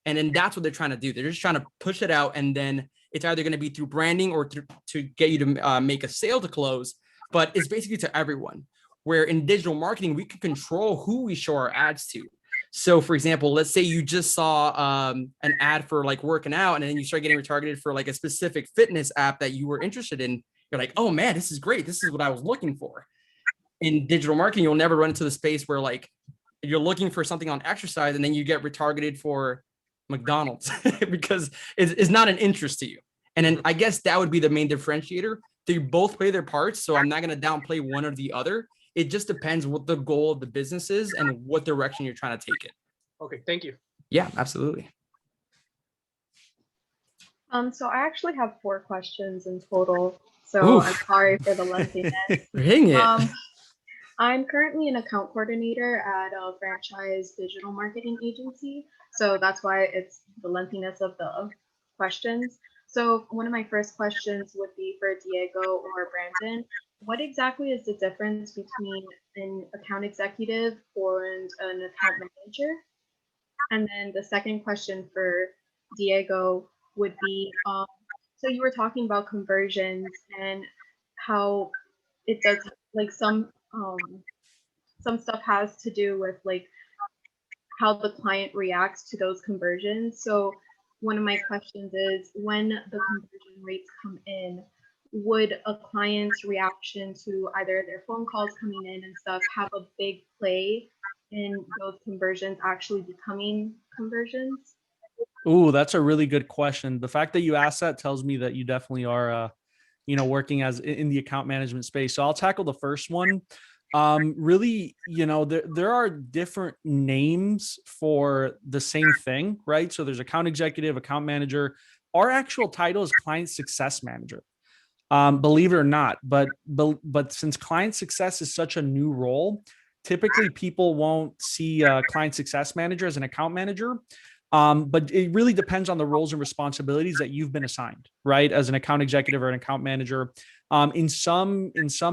And then that's what they're trying to do. They're just trying to push it out. And then it's either going to be through branding or to get you to make a sale to close. But it's basically to everyone. Where in digital marketing, we can control who we show our ads to. So for example, let's say you just saw an ad for like working out and then you start getting retargeted for like a specific fitness app that you were interested in. You're like, oh man, this is great. This is what I was looking for. In digital marketing, you'll never run into the space where like you're looking for something on exercise and then you get retargeted for McDonald's because it's not an interest to you. And then I guess that would be the main differentiator. They both play their parts. So I'm not going to downplay one or the other. It just depends what the goal of the business is and what direction you're trying to take it. Okay, thank you. Yeah, absolutely. So I actually have 4 questions in total. So Oof. I'm sorry for the lengthiness. Dang it. I'm currently an account coordinator at a franchise digital marketing agency. So that's why it's the lengthiness of the questions. So one of my first questions would be for Diego or Brandon. What exactly is the difference between an account executive and an account manager? And then the second question for Diego would be, so you were talking about conversions and how it does like some stuff has to do with like how the client reacts to those conversions. So one of my questions is when the conversion rates come in, would a client's reaction to either their phone calls coming in and stuff have a big play in those conversions actually becoming conversions? Ooh, that's a really good question. The fact that you asked that tells me that you definitely are, working as in the account management space. So I'll tackle the first one. Really, there are different names for the same thing, right? So there's account executive, account manager. Our actual title is client success manager. Believe it or not, but since client success is such a new role, typically people won't see a client success manager as an account manager. But it really depends on the roles and responsibilities that you've been assigned, right? As an account executive or an account manager. In some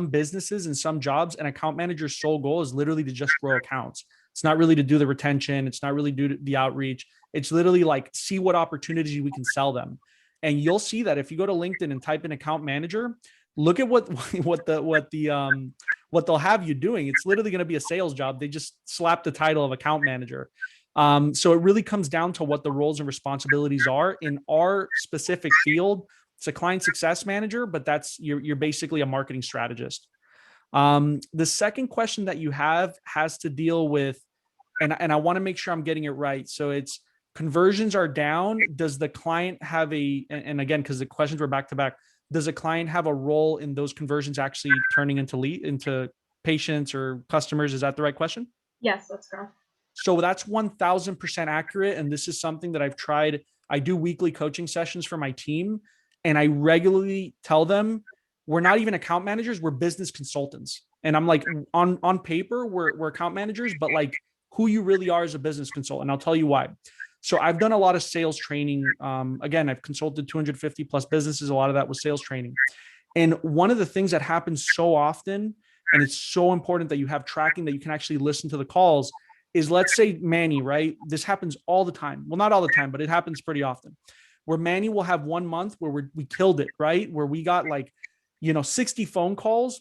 businesses, in some jobs, an account manager's sole goal is literally to just grow accounts. It's not really to do the retention. It's not really do the outreach. It's literally like see what opportunities we can sell them. And you'll see that if you go to LinkedIn and type in account manager, look at what what they'll have you doing. It's literally going to be a sales job. They just slap the title of account manager. So it really comes down to what the roles and responsibilities are in our specific field. It's a client success manager, but that's you're basically a marketing strategist. The second question that you have has to deal with, and I want to make sure I'm getting it right. So it's conversions are down. Does the client have and again, because the questions were back to back, does a client have a role in those conversions actually turning into patients or customers? Is that the right question? Yes, that's correct. So that's 1000% accurate. And this is something that I've tried. I do weekly coaching sessions for my team, and I regularly tell them we're not even account managers, we're business consultants. And I'm like, on paper, we're account managers, but like who you really are as a business consultant. I'll tell you why. So I've done a lot of sales training. Again, I've consulted 250 plus businesses. A lot of that was sales training. And one of the things that happens so often, and it's so important that you have tracking that you can actually listen to the calls, is let's say Manny, right? This happens all the time. Well, not all the time, but it happens pretty often where Manny will have 1 month where we killed it, right? Where we got like, 60 phone calls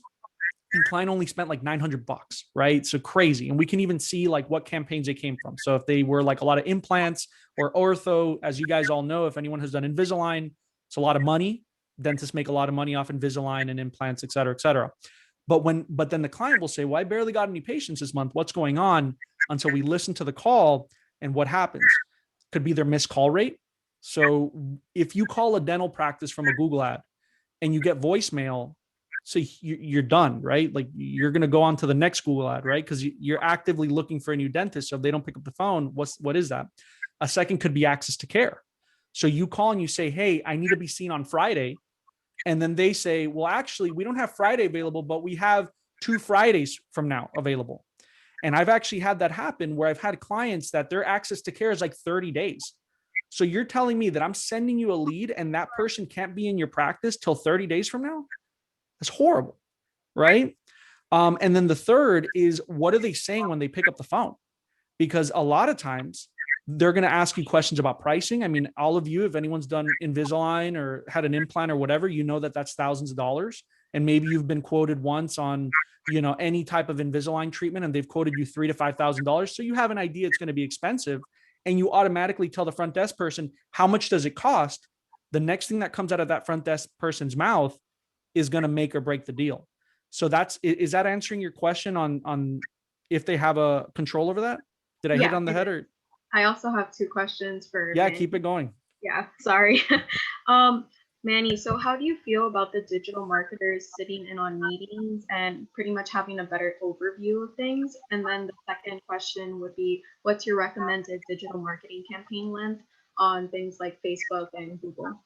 and client only spent like $900, right? So crazy. And we can even see like what campaigns they came from. So if they were like a lot of implants or ortho, as you guys all know, if anyone has done Invisalign, it's a lot of money. Dentists make a lot of money off Invisalign and implants, et cetera, et cetera. But then the client will say, well, I barely got any patients this month. What's going on? Until we listen to the call, and what happens could be their missed call rate. So if you call a dental practice from a Google ad and you get voicemail, so you're done, right? Like you're going to go on to the next Google ad, right? Because you're actively looking for a new dentist. So if they don't pick up the phone, what is that? A second could be access to care. So you call and you say, hey, I need to be seen on Friday. And then they say, well, actually, we don't have Friday available, but we have 2 Fridays from now available. And I've actually had that happen where I've had clients that their access to care is like 30 days. So you're telling me that I'm sending you a lead and that person can't be in your practice till 30 days from now? That's horrible, right? And then the third is, what are they saying when they pick up the phone? Because a lot of times they're going to ask you questions about pricing. I mean, all of you, if anyone's done Invisalign or had an implant or whatever, you know that that's thousands of dollars. And maybe you've been quoted once on, any type of Invisalign treatment, and they've quoted you $3,000 to $5,000. So you have an idea it's going to be expensive, and you automatically tell the front desk person, how much does it cost? The next thing that comes out of that front desk person's mouth is going to make or break the deal. So is that answering your question on if they have a control over that? Did I hit on the head or? I also have 2 questions for Yeah, Manny. keep it going. Yeah, sorry. Manny, so how do you feel about the digital marketers sitting in on meetings and pretty much having a better overview of things? And then the second question would be, what's your recommended digital marketing campaign length on things like Facebook and Google?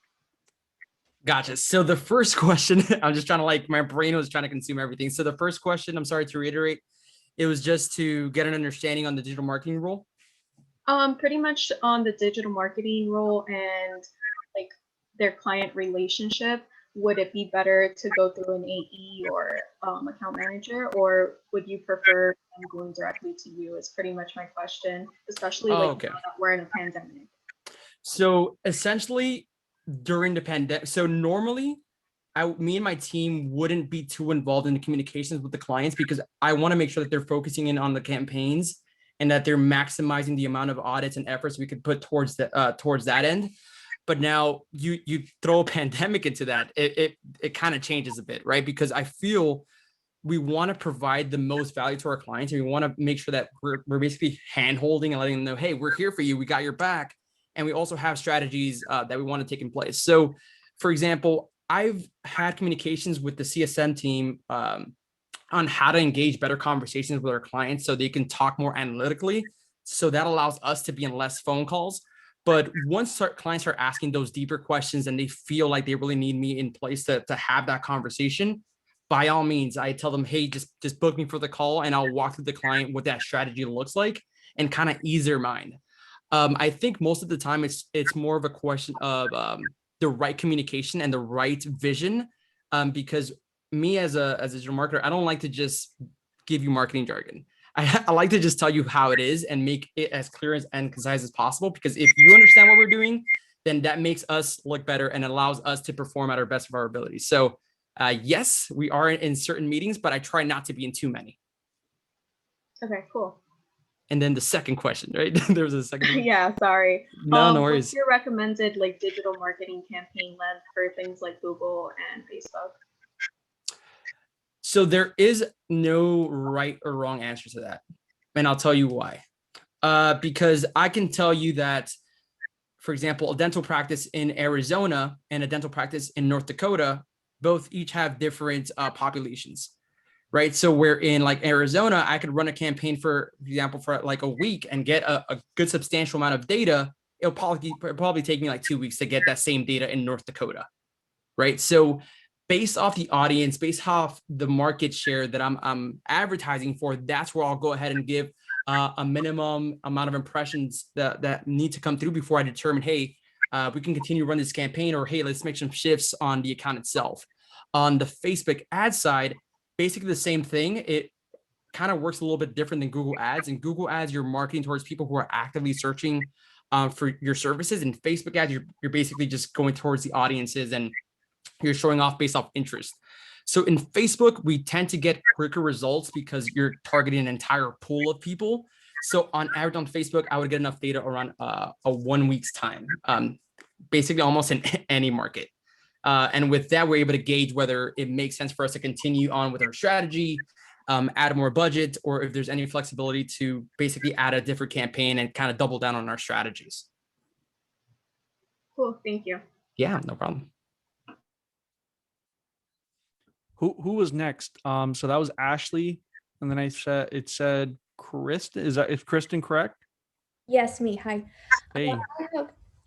Gotcha. So the first question, I'm just trying to like, my brain was trying to consume everything. So the first question, I'm sorry to reiterate, it was just to get an understanding on the digital marketing role. Pretty much on the digital marketing role and like their client relationship. Would it be better to go through an AE or account manager, or would you prefer them going directly to you? Is pretty much my question, especially Oh, like okay. now that we're in a pandemic. So essentially during the pandemic, so normally me and my team wouldn't be too involved in the communications with the clients because I want to make sure that they're focusing in on the campaigns and that they're maximizing the amount of audits and efforts we could put towards that end. But now you throw a pandemic into that, it kind of changes a bit, right? Because I feel we want to provide the most value to our clients, and we want to make sure that we're basically hand holding and letting them know, hey, we're here for you, we got your back, and we also have strategies that we want to take in place. So, for example, I've had communications with the CSM team on how to engage better conversations with our clients so they can talk more analytically. So that allows us to be in less phone calls. But once our clients are asking those deeper questions and they feel like they really need me in place to have that conversation, by all means, I tell them, hey, just book me for the call and I'll walk through the client what that strategy looks like and kind of ease their mind. I think most of the time it's more of a question of the right communication and the right vision, because me as a digital marketer, I don't like to just give you marketing jargon. I like to just tell you how it is and make it as clear and concise as possible, because if you understand what we're doing, then that makes us look better and allows us to perform at our best of our abilities. So yes, we are in certain meetings, but I try not to be in too many. Okay, cool. And then the second question, right? There was a second one. Yeah, sorry. No, no What's worries. your recommended like digital marketing campaign length for things like Google and Facebook? So there is no right or wrong answer to that. And I'll tell you why. Because I can tell you that, for example, a dental practice in Arizona and a dental practice in North Dakota, both each have different populations, right? So where in like Arizona, I could run a campaign for example, for like a week and get a good substantial amount of data. It'll probably take me like 2 weeks to get that same data in North Dakota, right? So based off the audience, based off the market share that I'm advertising for, that's where I'll go ahead and give a minimum amount of impressions that need to come through before I determine, hey, we can continue to run this campaign, or hey, let's make some shifts on the account itself. On the Facebook ad side, basically the same thing. It kind of works a little bit different than Google Ads. In Google Ads, you're marketing towards people who are actively searching for your services. In Facebook ads, you're basically just going towards the audiences and you're showing off based off interest. So in Facebook, we tend to get quicker results because you're targeting an entire pool of people. So on average on Facebook, I would get enough data around a 1 week's time, basically almost in any market. And with that, we're able to gauge whether it makes sense for us to continue on with our strategy, add more budget, or if there's any flexibility to basically add a different campaign and kind of double down on our strategies. Cool, thank you. Yeah, no problem. Who was next? So that was Ashley, and then it said Kristen. Is Kristen correct? Yes, me. Hi. Hey.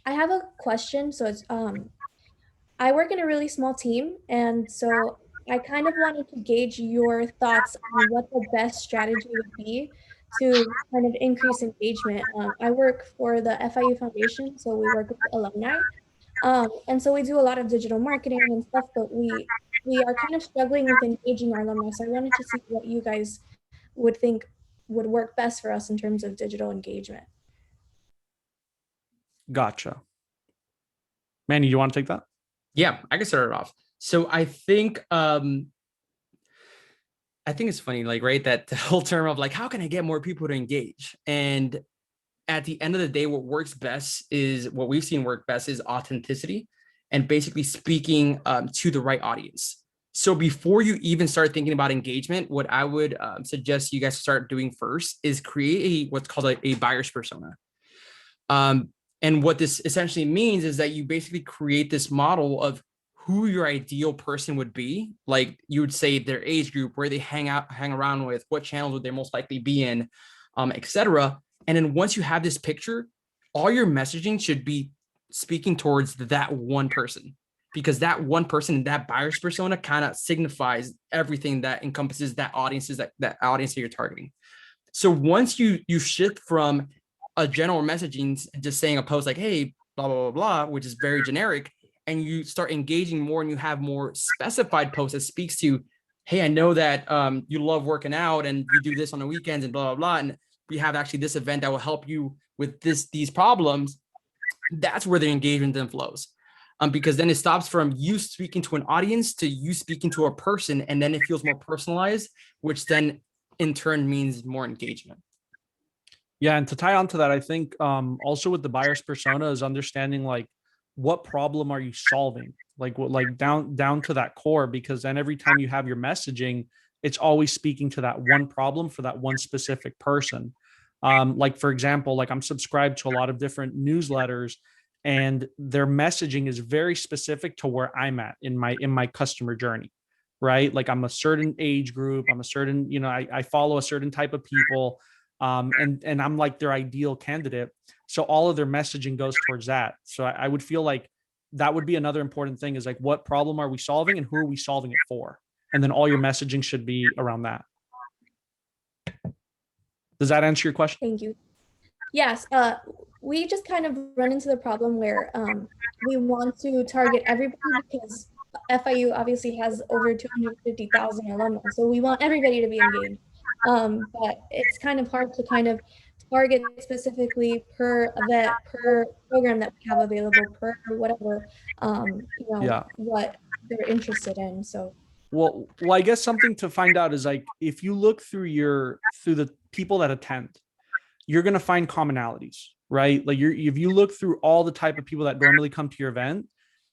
I have a question. So it's I work in a really small team, and so I kind of wanted to gauge your thoughts on what the best strategy would be to kind of increase engagement. I work for the FIU Foundation, so we work with alumni. And so we do a lot of digital marketing and stuff, but we are kind of struggling with engaging our alumni. So I wanted to see what you guys would think would work best for us in terms of digital engagement. Gotcha. Manny, you want to take that? Yeah, I can start it off. So I think it's funny, like, right, that the whole term of like, how can I get more people to engage? And at the end of the day, what works best is what we've seen work best is authenticity and basically speaking to the right audience. So before you even start thinking about engagement, what I would suggest you guys start doing first is create what's called a buyer's persona. And what this essentially means is that you basically create this model of who your ideal person would be. Like you would say their age group, where they hang around with, what channels would they most likely be in, etc. And then once you have this picture, all your messaging should be speaking towards that one person. because that one person, that buyer's persona kind of signifies everything that encompasses that audiences, that audience that you're targeting. So once you shift from a general messaging, just saying a post like, hey, blah, blah, blah, blah, which is very generic, and you start engaging more and you have more specified posts that speaks to, hey, I know that you love working out and you do this on the weekends and blah, blah, blah. And we have actually this event that will help you with these problems. That's where the engagement then flows. Because then it stops from you speaking to an audience to you speaking to a person, and then it feels more personalized, which then in turn means more engagement. Yeah, and to tie on to that, I think also with the buyer's persona is understanding like what problem are you solving, like down to that core, because then every time you have your messaging, it's always speaking to that one problem for that one specific person. Like for example, like I'm subscribed to a lot of different newsletters, and their messaging is very specific to where I'm at in my customer journey, right? Like I'm a certain age group, I'm a certain, I follow a certain type of people, and I'm like their ideal candidate. So all of their messaging goes towards that. So I would feel like that would be another important thing, is like, what problem are we solving and who are we solving it for? And then all your messaging should be around that. Does that answer your question? Thank you. Yes, we just kind of run into the problem where we want to target everybody because FIU obviously has over 250,000 alumni, so we want everybody to be engaged. But it's kind of hard to kind of target specifically per event, per program that we have available, per whatever, what they're interested in. So. Well, I guess something to find out is like, if you look through the people that attend, you're going to find commonalities, right? Like if you look through all the type of people that normally come to your event,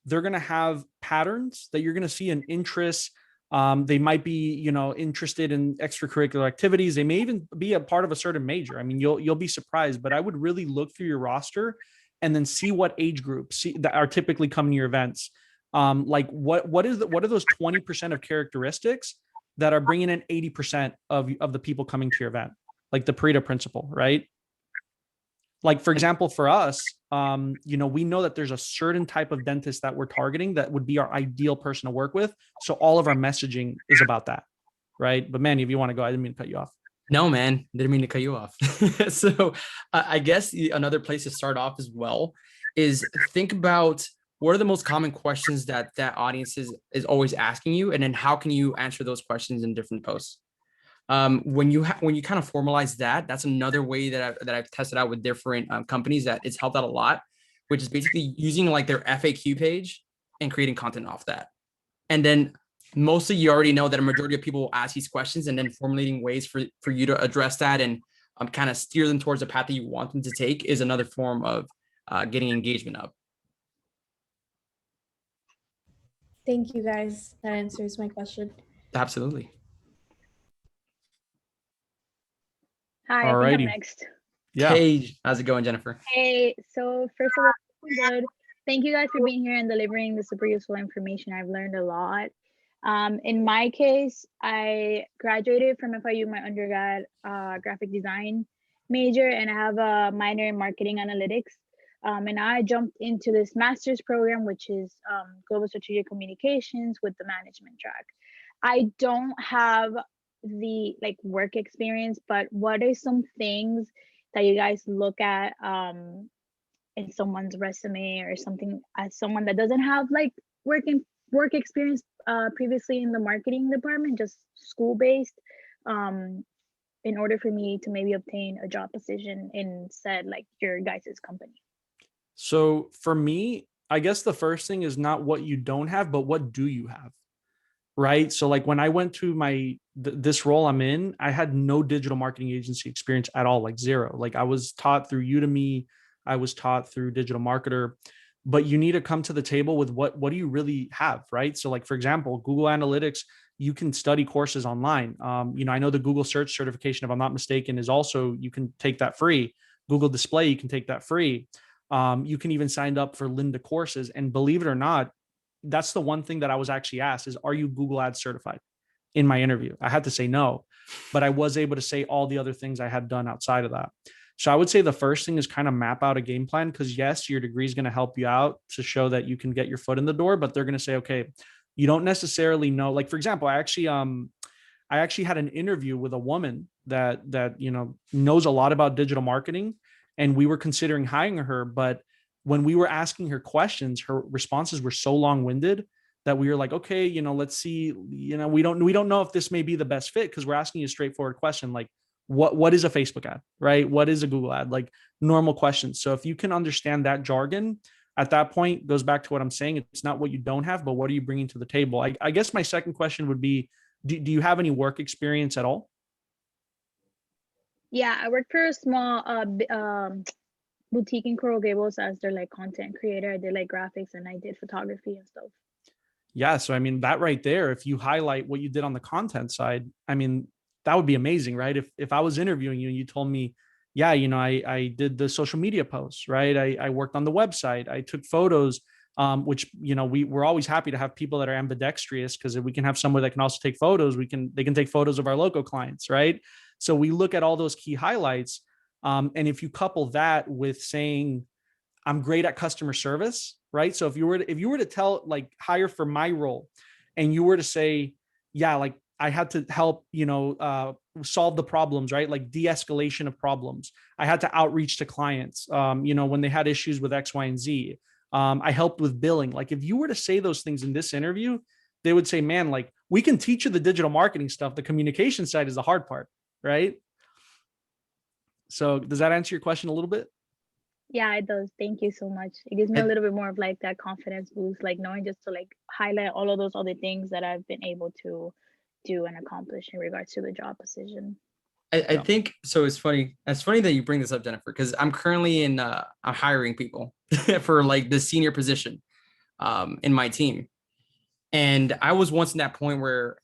they're going to have patterns that you're going to see in interests. They might be, interested in extracurricular activities. They may even be a part of a certain major. I mean, you'll be surprised, but I would really look through your roster and then see what age groups that are typically coming to your events. Like what are those 20% of characteristics that are bringing in 80% of the people coming to your event? Like the Pareto principle, right? Like, for example, for us, we know that there's a certain type of dentist that we're targeting that would be our ideal person to work with. So all of our messaging is about that, right? But Manny, if you want to go, I didn't mean to cut you off. No, man, didn't mean to cut you off. So I guess another place to start off as well is think about what are the most common questions that audience is always asking you, and then how can you answer those questions in different posts. When you kind of formalize that, that's another way that I've tested out with different companies that it's helped out a lot, which is basically using like their FAQ page and creating content off that. And then mostly you already know that a majority of people will ask these questions, and then formulating ways for you to address that and kind of steer them towards the path that you want them to take is another form of getting engagement up. Thank you, guys. That answers my question. Absolutely. Hi, I think I'm next. Yeah. Hey, how's it going, Jennifer? Hey, so first of all, good. Thank you guys for being here and delivering the super useful information. I've learned a lot. In my case, I graduated from FIU, my undergrad graphic design major, and I have a minor in marketing analytics. And I jumped into this master's program, which is global strategic communications with the management track. I don't have the work experience, but what are some things that you guys look at in someone's resume or something, as someone that doesn't have work experience previously in the marketing department, just school-based, in order for me to maybe obtain a job position in said your guys' company? So for me, I guess the first thing is not what you don't have, but what do you have? Right. So like when I went to this role I'm in, I had no digital marketing agency experience at all, like zero. Like I was taught through Udemy, I was taught through Digital Marketer, but you need to come to the table with what do you really have, right? So like, for example, Google Analytics, you can study courses online. I know the Google search certification, if I'm not mistaken, is also, you can take that free. Google Display, you can take that free. You can even sign up for Lynda courses. And believe it or not, that's the one thing that I was actually asked is, are you Google Ads certified? In my interview, I had to say no, but I was able to say all the other things I had done outside of that. So I would say the first thing is kind of map out a game plan, because yes, your degree is going to help you out to show that you can get your foot in the door, but they're going to say, okay, you don't necessarily know. Like, for example, I actually had an interview with a woman that knows a lot about digital marketing, and we were considering hiring her. But when we were asking her questions, her responses were so long-winded that we were like, okay, let's see, we don't know if this may be the best fit, because we're asking you a straightforward question like, what is a Facebook ad, right? What is a Google ad? Like, normal questions. So if you can understand that jargon, at that point, goes back to what I'm saying. It's not what you don't have, but what are you bringing to the table? I guess my second question would be, do you have any work experience at all? Yeah, I worked for a small boutique in Coral Gables as their like content creator. I did like graphics and I did photography and stuff. Yeah. So, I mean, that right there, if you highlight what you did on the content side, I mean, that would be amazing, right? If I was interviewing you and you told me, yeah, I did the social media posts, right? I worked on the website. I took photos, which, we're always happy to have people that are ambidextrous, because if we can have someone that can also take photos, they can take photos of our local clients, right? So we look at all those key highlights. And if you couple that with saying, I'm great at customer service, right? So if you were to tell, like, hire for my role, and you were to say, yeah, like, I had to help, solve the problems, right? Like de-escalation of problems. I had to outreach to clients, when they had issues with X, Y, and Z. I helped with billing. Like, if you were to say those things in this interview, they would say, man, like, we can teach you the digital marketing stuff. The communication side is the hard part, right? So does that answer your question a little bit? Yeah, it does. Thank you so much. It gives me a And- little bit more of like that confidence boost, like knowing just to like highlight all of those other things that I've been able to do and accomplish in regards to the job position. I think so. It's funny. It's funny that you bring this up, Jennifer, because I'm currently I'm hiring people for like the senior position in my team. And I was once in that point where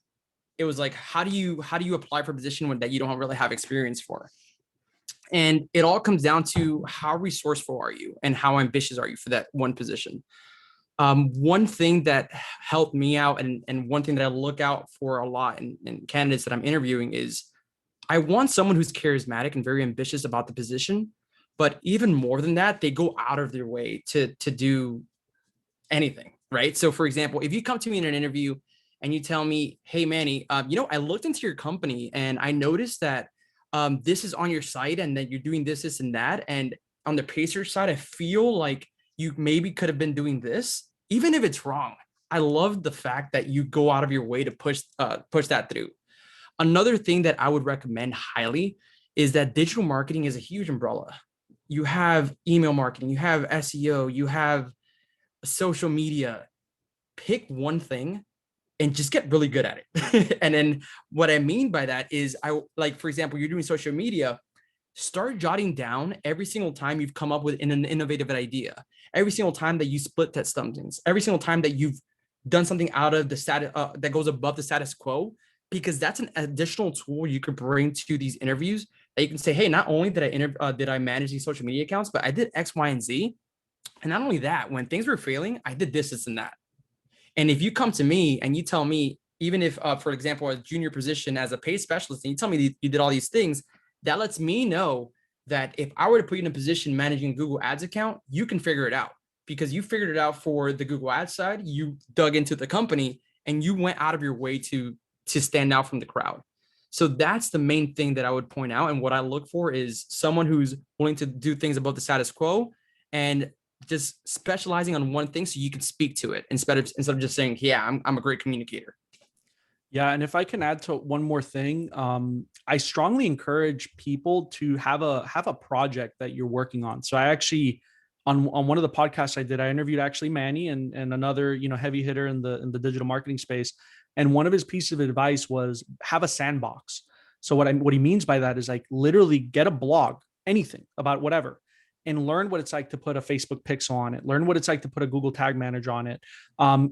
it was like, how do you apply for a position that you don't really have experience for? And it all comes down to how resourceful are you and how ambitious are you for that one position. One thing that helped me out and one thing that I look out for a lot in candidates that I'm interviewing is I want someone who's charismatic and very ambitious about the position, but even more than that, they go out of their way to do anything, right? So for example, if you come to me in an interview and you tell me, hey, Manny, I looked into your company and I noticed that this is on your site and that you're doing this, and that. And on the Pacer side, I feel like you maybe could have been doing this, even if it's wrong. I love the fact that you go out of your way to push that through. Another thing that I would recommend highly is that digital marketing is a huge umbrella. You have email marketing, you have SEO, you have social media. Pick one thing and just get really good at it. And then what I mean by that is for example, you're doing social media, start jotting down every single time you've come up with an innovative idea, every single time that you split test something, every single time that you've done something out of the status that goes above the status quo, because that's an additional tool you could bring to these interviews that you can say, hey, not only did I manage these social media accounts, but I did X, Y, and Z. And not only that, when things were failing, I did this, and that. And if you come to me and you tell me, even if, for example, a junior position as a paid specialist, and you tell me you did all these things, that lets me know that if I were to put you in a position managing a Google Ads account, you can figure it out, because you figured it out for the Google Ads side. You dug into the company and you went out of your way to stand out from the crowd. So that's the main thing that I would point out. And what I look for is someone who's willing to do things above the status quo and just specializing on one thing so you can speak to it instead of just saying, yeah, I'm a great communicator. Yeah. And if I can add to one more thing, I strongly encourage people to have a project that you're working on. So I actually, on one of the podcasts I did, I interviewed actually Manny and another, heavy hitter in the digital marketing space. And one of his pieces of advice was have a sandbox. So what he means by that is like literally get a blog, anything about whatever, and learn what it's like to put a Facebook pixel on it. Learn what it's like to put a Google Tag Manager on it.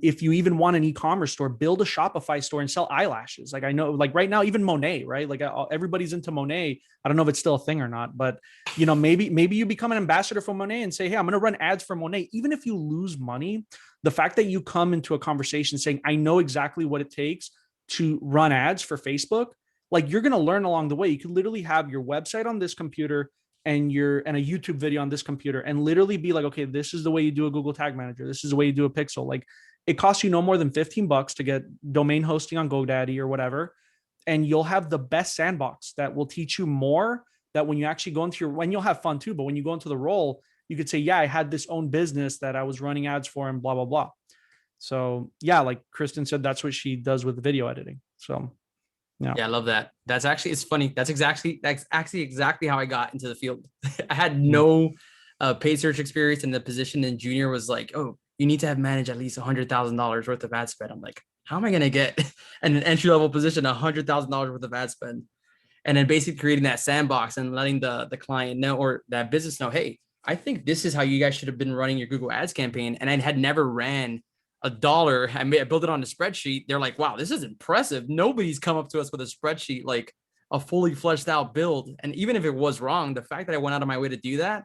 If you even want an e-commerce store, build a Shopify store and sell eyelashes. Like I know, like right now, even Monet, right? Like everybody's into Monet. I don't know if it's still a thing or not, but maybe you become an ambassador for Monet and say, hey, I'm going to run ads for Monet. Even if you lose money, the fact that you come into a conversation saying, I know exactly what it takes to run ads for Facebook, like you're going to learn along the way. You could literally have your website on this computer, and a YouTube video on this computer, and literally be like, okay, this is the way you do a Google Tag Manager. This is the way you do a pixel. Like, it costs you no more than $15 to get domain hosting on GoDaddy or whatever. And you'll have the best sandbox that will teach you more, that when you actually go into when you'll have fun too, but when you go into the role, you could say, yeah, I had this own business that I was running ads for and blah, blah, blah. So yeah, like Kristen said, that's what she does with video editing. So yeah. Yeah, I love that. That's actually, it's funny. That's actually exactly how I got into the field. I had no paid search experience, and the position in junior was like, oh, you need to have managed at least $100,000 worth of ad spend. I'm like, how am I going to get an entry level position, $100,000 worth of ad spend? And then basically creating that sandbox and letting the client know, or that business know, hey, I think this is how you guys should have been running your Google Ads campaign. And I had never ran $1. I built it on a spreadsheet. They're like, wow, this is impressive. Nobody's come up to us with a spreadsheet, like a fully fleshed out build. And even if it was wrong, the fact that I went out of my way to do that,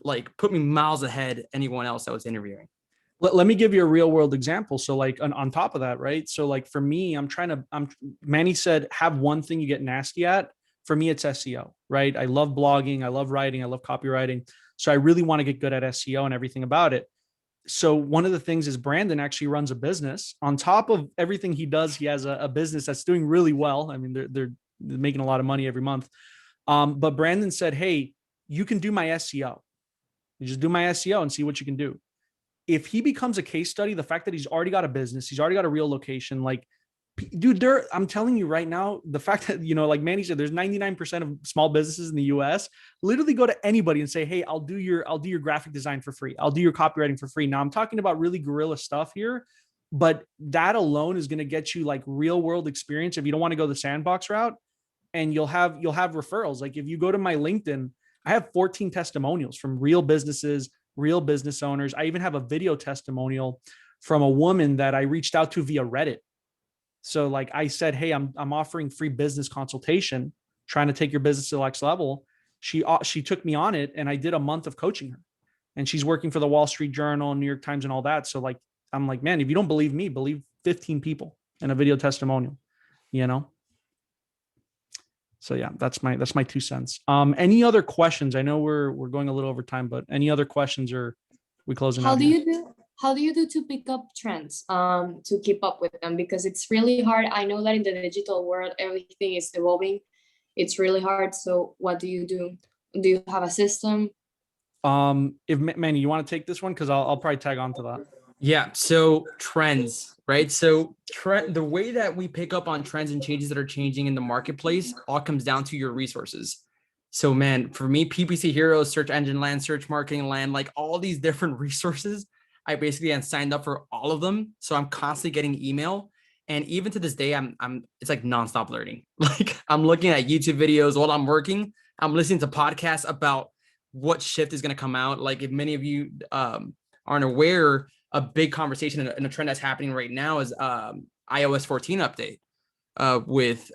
like, put me miles ahead anyone else that was interviewing. Let me give you a real world example. So like on top of that, right? So like for me, Manny said, have one thing you get nasty at. For me, it's SEO, right? I love blogging. I love writing. I love copywriting. So I really want to get good at SEO and everything about it. So one of the things is Brandon actually runs a business. On top of everything he does, he has a business that's doing really well. I mean, they're making a lot of money every month. But Brandon said, hey, you can do my SEO. You just do my SEO and see what you can do. If he becomes a case study, the fact that he's already got a business, he's already got a real location, like, dude, I'm telling you right now, the fact that, like Manny said, there's 99% of small businesses in the US, literally go to anybody and say, hey, I'll do your graphic design for free. I'll do your copywriting for free. Now I'm talking about really guerrilla stuff here, but that alone is going to get you like real world experience if you don't want to go the sandbox route, and you'll have referrals. Like if you go to my LinkedIn, I have 14 testimonials from real businesses, real business owners. I even have a video testimonial from a woman that I reached out to via Reddit. So like I said, hey, I'm offering free business consultation, trying to take your business to the next level. She took me on it, and I did a month of coaching her, and she's working for the Wall Street Journal, New York Times, and all that. So like, I'm like, man, if you don't believe me, believe 15 people in a video testimonial, So yeah, that's my 2 cents. Any other questions? I know we're going a little over time, but any other questions, or we closing out? How do you do to pick up trends, to keep up with them? Because it's really hard. I know that in the digital world, everything is evolving. It's really hard. So what do you do? Do you have a system? If Manny, you want to take this one? Cause I'll probably tag on to that. Yeah. So trends, right? So the way that we pick up on trends and changes that are changing in the marketplace all comes down to your resources. So man, for me, PPC Heroes, Search Engine Land, Search Marketing Land, like all these different resources, I basically am signed up for all of them. So I'm constantly getting email. And even to this day, it's like nonstop learning. Like I'm looking at YouTube videos while I'm working. I'm listening to podcasts about what shift is going to come out. Like if many of you aren't aware, a big conversation and a trend that's happening right now is iOS 14 update with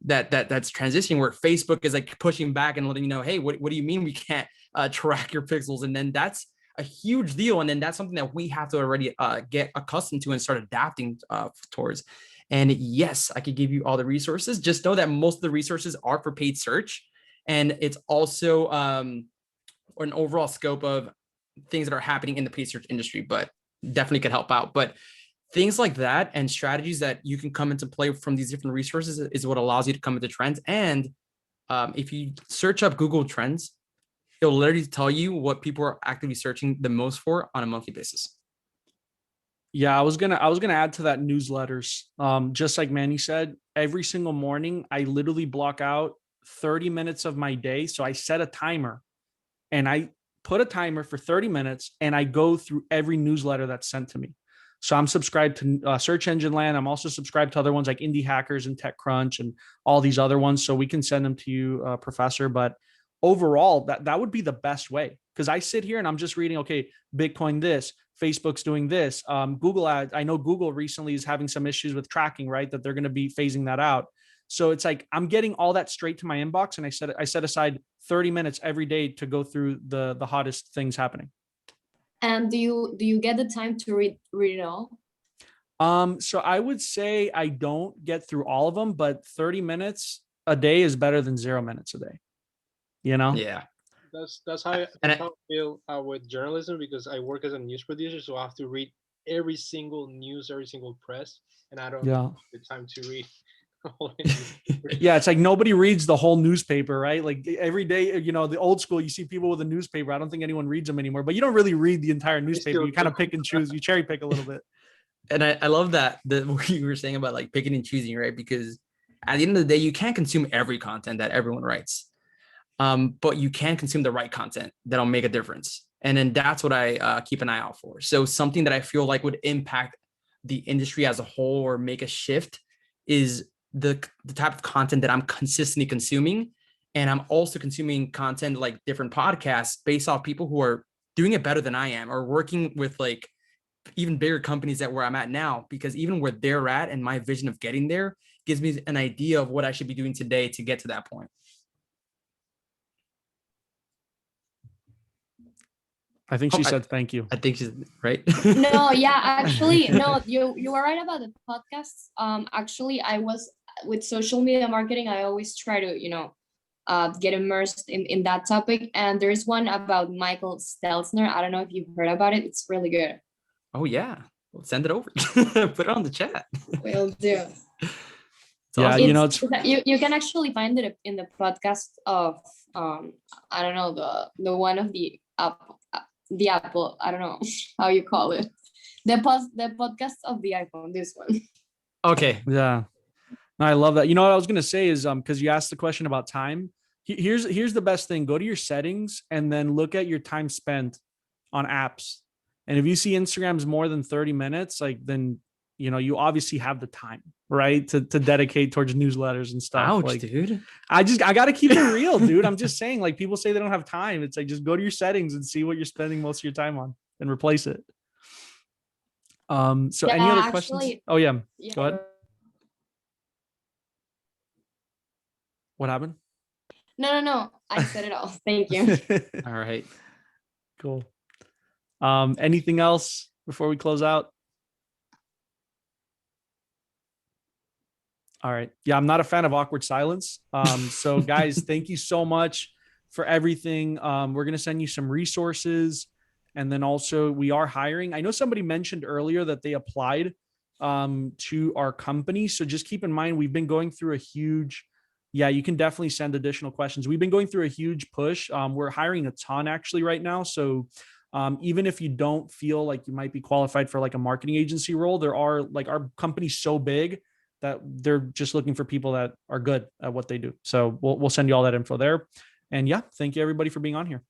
that's transitioning, where Facebook is like pushing back and letting you know, hey, what do you mean we can't track your pixels? And then that's a huge deal. And then that's something that we have to already get accustomed to and start adapting towards. And yes, I could give you all the resources. Just know that most of the resources are for paid search. And it's also an overall scope of things that are happening in the paid search industry, but definitely could help out. But things like that and strategies that you can come into play from these different resources is what allows you to come into trends. And if you search up Google Trends, it'll literally tell you what people are actively searching the most for on a monthly basis. Yeah, I was gonna add to that newsletters. Just like Manny said, every single morning I literally block out 30 minutes of my day. So I set a timer, and I put a timer for 30 minutes, and I go through every newsletter that's sent to me. So I'm subscribed to Search Engine Land. I'm also subscribed to other ones like Indie Hackers and TechCrunch and all these other ones. So we can send them to you, Professor. But overall, that would be the best way, because I sit here and I'm just reading, okay, Bitcoin this, Facebook's doing this, Google ads. I know Google recently is having some issues with tracking, right? That they're going to be phasing that out. So it's like I'm getting all that straight to my inbox, and I set aside 30 minutes every day to go through the hottest things happening. And do you get the time to read it all? So I would say I don't get through all of them, but 30 minutes a day is better than 0 minutes a day. Yeah. that's And how I feel with journalism, because I work as a news producer, so I have to read every single news, every single press, and I don't Yeah. have the time to read all the newspapers. Yeah, it's like nobody reads the whole newspaper, right? Like every day, the old school, you see people with a newspaper. I don't think anyone reads them anymore, but you don't really read the entire newspaper. still You kind do. of pick and choose. You cherry pick a little bit. And I love that what you were saying about like picking and choosing, right? Because at the end of the day, you can't consume every content that everyone writes, but you can consume the right content that'll make a difference. And then that's what I keep an eye out for. So something that I feel like would impact the industry as a whole or make a shift is the type of content that I'm consistently consuming. And I'm also consuming content like different podcasts based off people who are doing it better than I am, or working with like even bigger companies that where I'm at now, because even where they're at and my vision of getting there gives me an idea of what I should be doing today to get to that point. I think she said thank you. I think she's right. No, yeah, actually, no, you were right about the podcasts. Actually, I was with social media marketing. I always try to, get immersed in that topic. And there's one about Michael Stelzner. I don't know if you've heard about it. It's really good. Oh yeah, well, send it over. Put it on the chat. Will do. Yeah, awesome. You can actually find it in the podcast of I don't know, the one of the Apple, I don't know how you call it, the podcast of the iPhone, this one. Okay. Yeah. No, I love that. You know what I was gonna say is because you asked the question about time. Here's the best thing. Go to your settings and then look at your time spent on apps. And if you see Instagram's more than 30 minutes, like then you obviously have the time, right? To dedicate towards newsletters and stuff. Ouch, like, dude. I gotta keep it real, dude. I'm just saying, like, people say they don't have time. It's like just go to your settings and see what you're spending most of your time on and replace it. So any other questions? Oh yeah. Go ahead. What happened? No. I said it all. Thank you. All right. Cool. Anything else before we close out? All right. Yeah, I'm not a fan of awkward silence. So guys, thank you so much for everything. We're going to send you some resources. And then also we are hiring. I know somebody mentioned earlier that they applied to our company. So just keep in mind, we've been going through a huge, you can definitely send additional questions. We've been going through a huge push. We're hiring a ton actually right now. So even if you don't feel like you might be qualified for like a marketing agency role, there are like our company's so big that they're just looking for people that are good at what they do. So we'll send you all that info there. And yeah, thank you everybody for being on here.